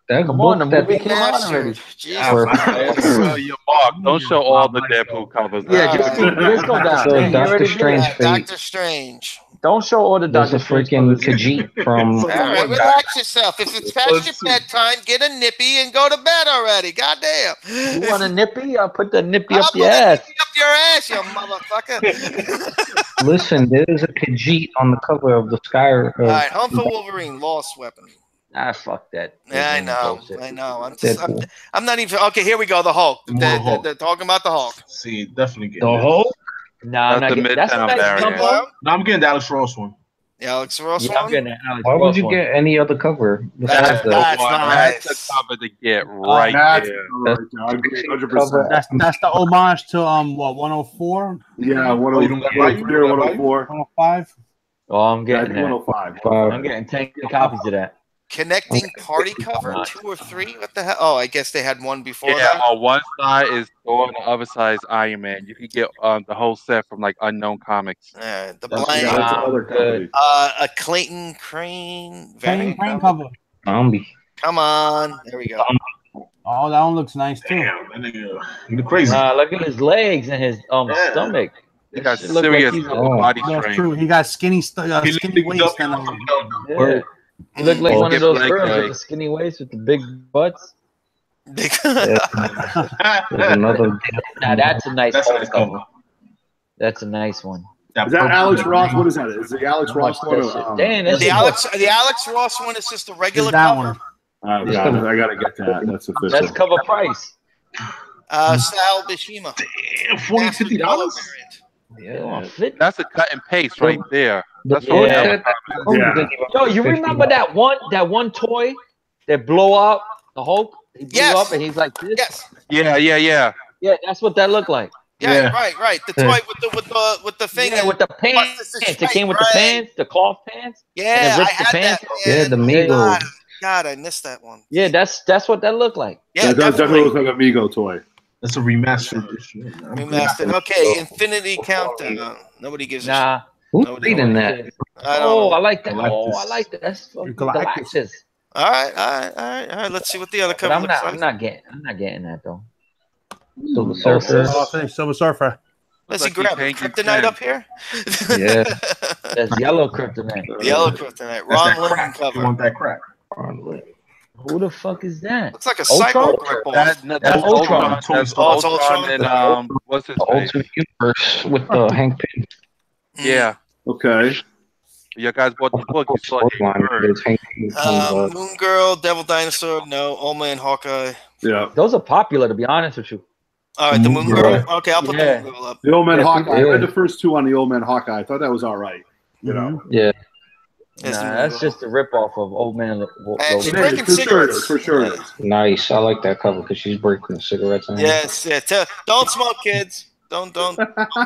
That Come on, the book movie that came out already. Jesus. Show your mark. Don't show all the Deadpool covers. Yeah, just go down. So Yeah, you Doctor already did Strange that. fate. Doctor Strange. Don't show all the There's Doctor a Strange freaking covers. Khajiit from. All right, relax yourself. If it's past your bedtime, get a nippy and go to bed already. Goddamn. You want a nippy? I'll put the nippy I'll up put your a ass. nippy up your ass, you motherfucker. Listen, there's a Khajiit on the cover of the Sky. All right, Home for Wolverine, Lost Weapon. Ah, fuck that. Yeah, I know. Bullshit. I know. Deadpool. I'm not even. Okay, here we go. The Hulk. They're talking about the Hulk. See, definitely The getting Hulk. Nah, I'm That's not the getting that's a Midtown nice variant. cover. No, I'm getting the Alex Ross one. The Alex Ross Yeah, I'm one. getting an Alex Why would Ross you one. get any other cover? That's besides the- nice. That's the cover to get right That's there. right there. I agree 100%. Cover. That's the homage to what 104, Yeah, Oh, you don't got 103 or 104. 105. Oh, I'm Yeah, I getting think that. 105. I'm getting 10 copies of that. Connecting party cover, 2 or 3. What the hell? Oh, I guess they had one before Yeah, that. on one side is Thor, on the other side is Iron Man. You can get the whole set from like Unknown Comics. The That's- blank. Yeah, that's another company. A Clayton Crane. Crane variant cover. Zombie. Come on. There we go. Oh, that one looks nice too. Damn, that nigga, you crazy. Look at his legs and his stomach. He got Shit look like serious he's- upper body That's strength. true. He got skinny He skinny looked waist up- and Yeah. He looked like Oh, one of get those black girls guy. with the skinny waist with the big butts. Big- There's another. Now that's a nice That's Hulk nice cover. cover. That's a nice one. Is that Alex Ross? What is that? Is it Alex How much Ross one? that Or, shit? Damn, that's the Alex Ross one is just a regular that cover. one. I gotta get that. That's official. that's cover price. Sal Bishima. Damn, $40, $50. Yeah. Fit. That's a cut and paste right there. That's Yeah. what Yeah. Yo, you remember that one toy that blow up the Hulk? He blew Yes. up and he's like this. Yes. Yeah. Yeah, that's what that looked like. Yeah, Yeah. right. The toy with the thing. Yeah, with the pants. Busted his It came with the right. pants, the cloth pants. Yeah, And it I ripped the had pants. that. Yeah, Man. the Mego. God, I missed that one. Yeah, that's what that looked like. Yeah, That does definitely. definitely look like a Mego toy. That's a remastered edition. Remastered. Okay, Infinity Countdown. Nobody gives a Nah. Who's No, reading that? shit. I don't Oh, know. I like that. Galactus. Oh, I like that. That's fucking Galactus. Galactus. All right. Let's see what the other But cover I'm looks not. like. I'm not getting that though. Silver Surfer. Silver Surfer. Let's see, Like you grab can't get Kryptonite ten. up here. Yeah. That's yellow kryptonite. Yellow Kryptonite. That's Ron that Lemon crack. You cover. want that crack? Who the fuck is that? Looks like a Ultron? Cyborg ripoff. That's Ultron. Ultron. That's Oh, it's Ultron Ultron. and what's his The name? Ultimate Universe with the Hank Pym. Yeah. Okay. You guys bought the book. You saw it. Line. There's Hank Pym comes Moon Girl, Devil Dinosaur, no. Old Man Hawkeye. Yeah. Those are popular, to be honest with you. All right, the Moon Girl. Okay, I'll put Yeah. the Moon Girl up. The Old Man Yeah, Hawkeye. I yeah. read the first two on the Old Man Hawkeye. I thought that was all right. You know. Yeah. There's the Nah, Moon that's Girl. just a ripoff of Old Man. And It she's is, breaking for sure it is. cigarettes. For sure it is. Nice. I like that cover because she's breaking the cigarettes. In Yes, yeah. Don't smoke, kids. Don't.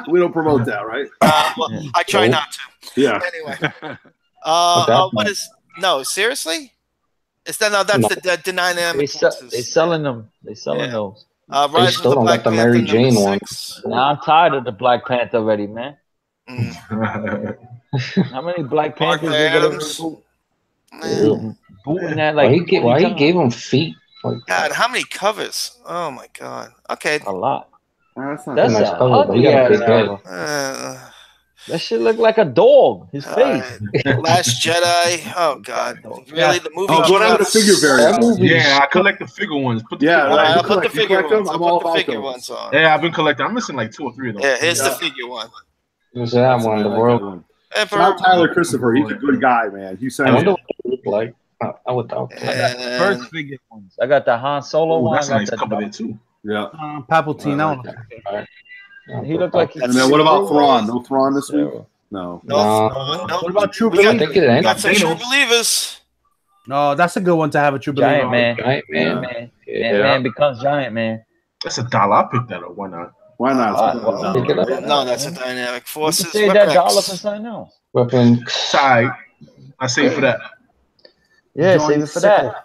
We don't promote that, right? Well, I try not to. Yeah. Anyway. that What is? No, seriously? Is that no? That's No. the dynamic. They selling them. They selling Yeah. those. Rise of still the don't Black got the Panther, Mary number Jane one. 6. Now I'm tired of the Black Panther already, man. Mm. How many Black Martha Panthers they gonna Adams. boot? Man, Booting that Why like he, 40 he times? gave him feet? Like, God, how many covers? Oh my God. Okay. a lot. That's not That's nice a cover, but he ugly got a ass big head. cover. Uh, That shit look like a dog. His face. Last Jedi. Oh God. Really? The movie? Oh, what happened to figure That variants? movie Yeah, I collect the figure ones. Put the Yeah, figure All right, ones. I'll put the You figure collect them? ones. I'm I'll all put the about figure those. ones on. Yeah, I've been collecting. I'm missing like 2 or 3 of them. Yeah, here's the Yeah. figure one. There's that one. The world. Shout Emperor. out Tyler Christopher. He's a good guy, man. He I sounds. wonder what it looked like. I would doubt that. And First figure ones. I got the Han Solo Oh, one. that's I a got nice the cover there too. Yeah. Palpatine. I I like don't know. Alright. He looked like And then what about Thrawn? No Thrawn this week? No. no, Nah. no. What about True We got- I Believers? think it We ends. got some true Thanos. believers. No, that's a good one to have a true believer. Giant man. Giant man. Man becomes giant man. That's $1. I'll pick that up. Why not? Why not? Well, Pick it up. No, that's a dynamic You forces. can save Weapon that dollar X. for something else. Weapon. Side. I save for that. Yeah, Join save the it for sickle.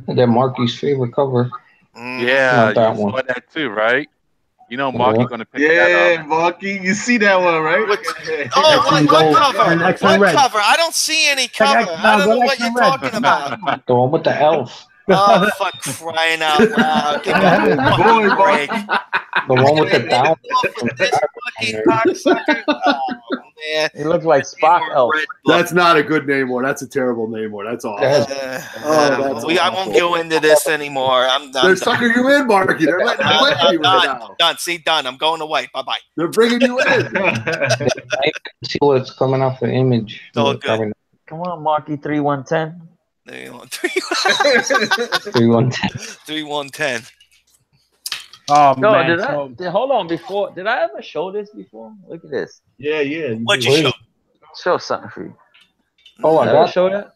that. That Marky's favorite cover. Yeah, Not that you one. saw that too, right? You know, Marky Yeah. gonna pick that Yeah, up. Marky, you see that one, right? Oh, what cover? And X and What red. cover? I don't see any Check cover. X- I no, don't go know to what X you're and red. talking about. The one with the elf. Oh, fuck crying out loud. Give me a fucking break. The one with the Get down. off of this fucking cocksucker. Oh, man. It looks like Spock elf. Red book. That's not a good name, or that's a terrible name, or that's awful. That's- that's I won't go into this anymore. I'm done. They're sucking you in, Marky. They're letting you in now. Done. See, done. I'm going away. Bye-bye. They're bringing you in. See what's coming off the image. It's all good. Come on, Marky 3110. 3110. 3110. Oh No, man. hold on. Did I ever show this before? Look at this. Yeah. What'd you show? Show something for you. Oh, I Did I ever got show that?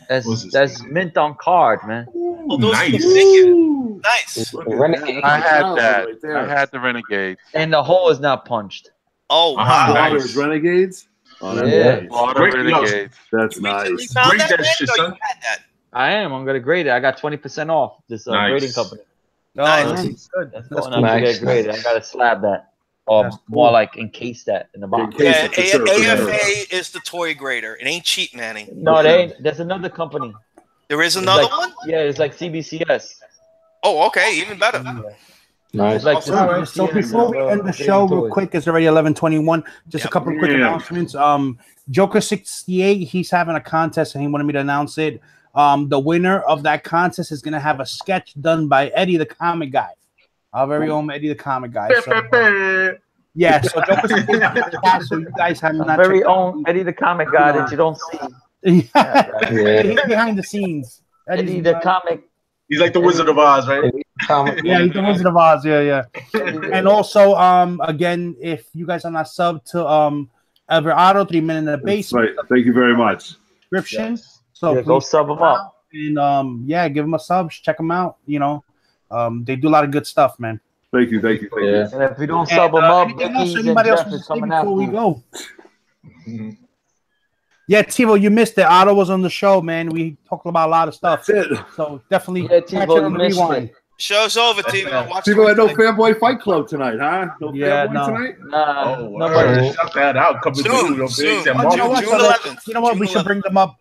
What's this? That's mint on card, man. Oh, those Nice. are the nice. the Renegade. I had Right that. there. I had the Renegade. And the hole is not punched. Oh, wow. Uh-huh. Waters Renegades. Oh, that's Yeah. nice. Water Great, Renegades. That's You recently nice. found Grade that, that man? shit, Or you son. had that? I am. I'm gonna grade it. I got 20% off this Nice. grading company. Oh, Nice. that's good. That's That's going up to nice. get graded. I gotta slab that, or That's more cool. like encase that in the box. Encase Yeah, it for sure, for sure. AFA is the toy grader. It ain't cheap, Manny. No, they ain't. There's another company. There is It's another like- one? Yeah, it's like CBCS. Oh, okay. Even better. Nice. It's like Also, All right, so before we end the show real quick, it's already 11:21. Just a couple of quick Yeah. announcements. Joker68, he's having a contest and he wanted me to announce it. The winner of that contest is gonna have a sketch done by Eddie the comic guy. Our very own Eddie the comic guy. So, yeah, so Joker68, so you guys have not Very checked out- own Eddie the comic guy that you don't see. Yeah, he's behind the scenes. Eddie the comic. He's like the Wizard of Oz, right? Yeah, he's the Wizard of Oz. Yeah. And also, again, if you guys are not subbed to Ever Otto, 3 Men in the That's Basement right. Thank you very much. subscription. So Yeah, go please sub them up. and yeah, give them a sub. Check them out. You know, they do a lot of good stuff, man. Thank you. Yeah. And if you don't sub them up, anything else Dickies and anybody else Jeff wants is to say coming before after we you. go? Yeah, Tivo, you missed it. Otto was on the show, man. We talked about a lot of stuff. That's it. So definitely Yeah, catch Tivo, it on you the missed rewind. it. Show's over, T. Watch People had no the- Fanboy Fight Club tonight, huh? No Yeah, Fanboy no. tonight? Nah, Oh, nobody. word. Shut that out. Coming Soon, through. soon. That Oh, You know Marvel what? June So 11th. you know what? June We should bring them up.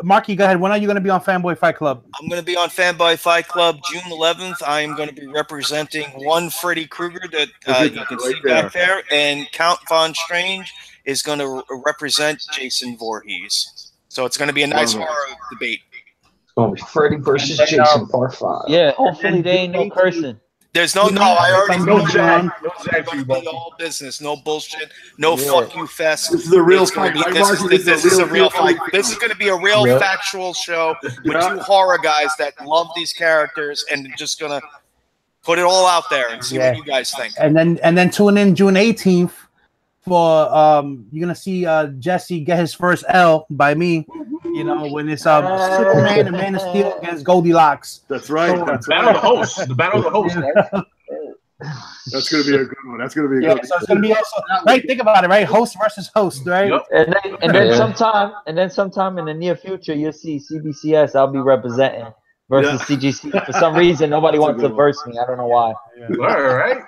Marky, go ahead. When are you going to be on Fanboy Fight Club? I'm going to be on Fanboy Fight Club June 11th. I am going to be representing one Freddy Krueger that you can see back there, and Count Von Strange is going to represent Jason Voorhees. So it's going to be a nice horror debate. It's going to be Freddy versus Jason, part 5. Yeah, hopefully they ain't no cursing. There's no, I already No know Jack. No it's Jack for going you, to Bucky. be all business, no bullshit, no Yeah. fuck you fest. This is a real It's gonna fight, be- right, this Marky? is- This is a real fight. fight. This is going to be a real Yeah. factual show with Yeah. two horror guys that love these characters and just going to put it all out there and see Yeah. what you guys think. And then tune in June 18th for you're gonna see Jesse get his first L by me. You know, when it's Superman and Man of Steel against Goldilocks. That's right. That's Battle of the right. hosts. The battle of the hosts, right? That's going to be a good one. That's going to be a Yeah, good so it's gonna be also right. Think about it, right? Host versus host, right? Yep. And then Yeah. sometime in the near future, you'll see CBCS. I'll be representing versus CGC. For some reason, nobody That's a wants to good one. verse me. I don't know why. All right.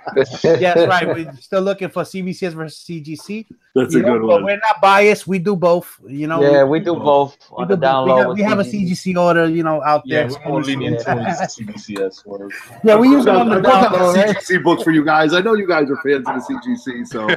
Yeah, that's right. We're still looking for CBCS versus CGC. That's You a know, good but one. we're not biased. We do both. You know. Yeah, we do both We, on do the down both. low. We have a CGC order, you know, out Yeah, there. we're more lenient towards CBCS. Word. Yeah, we use it I on the love down the low, right? CGC books for you guys. I know you guys are fans of the CGC, so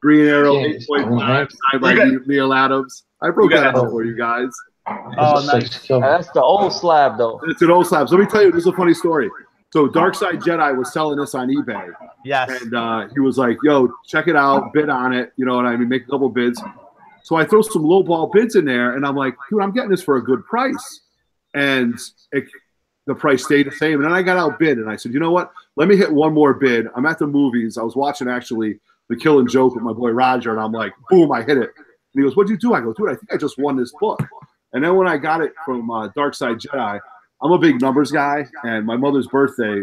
Green Arrow, Yeah, 8.5, signed by You Neil Adams. I broke You that got- out for you guys. Oh, nice. That's the old slab, though. It's an old slab. So let me tell you, this is a funny story. So Darkside Jedi was selling this on eBay, Yes. and he was like, "Yo, check it out, bid on it." You know what I mean? Make a couple bids. So I throw some lowball bids in there, and I'm like, "Dude, I'm getting this for a good price." And the price stayed the same. And then I got outbid, and I said, you know what? Let me hit one more bid. I'm at the movies. I was watching actually The Killing Joke with my boy Roger, and I'm like, boom, I hit it. And he goes, what'd you do? I go, dude, I think I just won this book. And then when I got it from Dark Side Jedi, I'm a big numbers guy, and my mother's birthday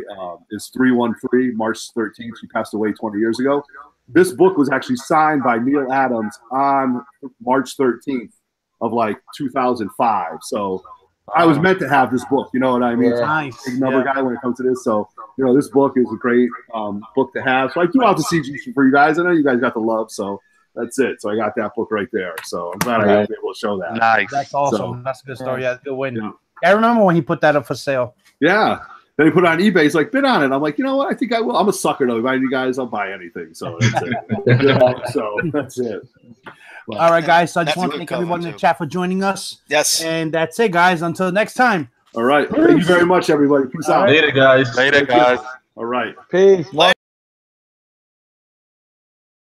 is 313, March 13th. She passed away 20 years ago. This book was actually signed by Neil Adams on March 13th of like 2005. So I was meant to have this book. You know what I mean? Yeah. Nice. Big number guy when it comes to this. So, you know, this book is a great book to have. So I threw out the CG for you guys. I know you guys got the love, so that's it. So I got that book right there. So I'm glad I was able to show that. Nice. That's awesome. So, That's a good story. Yeah, good win. Yeah. I remember when he put that up for sale. Yeah. Then he put it on eBay. He's like, bid on it. I'm like, you know what? I think I will. I'm a sucker though. If I you guys, I'll buy anything. So that's it. You know, so that's it. But, All right, guys. So I just That's want a to good thank cover, everyone in the too. chat for joining us. Yes. And that's it, guys. Until next time. all right. Thank you very much, everybody. Peace out. Later, guys. Later, guys. All right. Peace.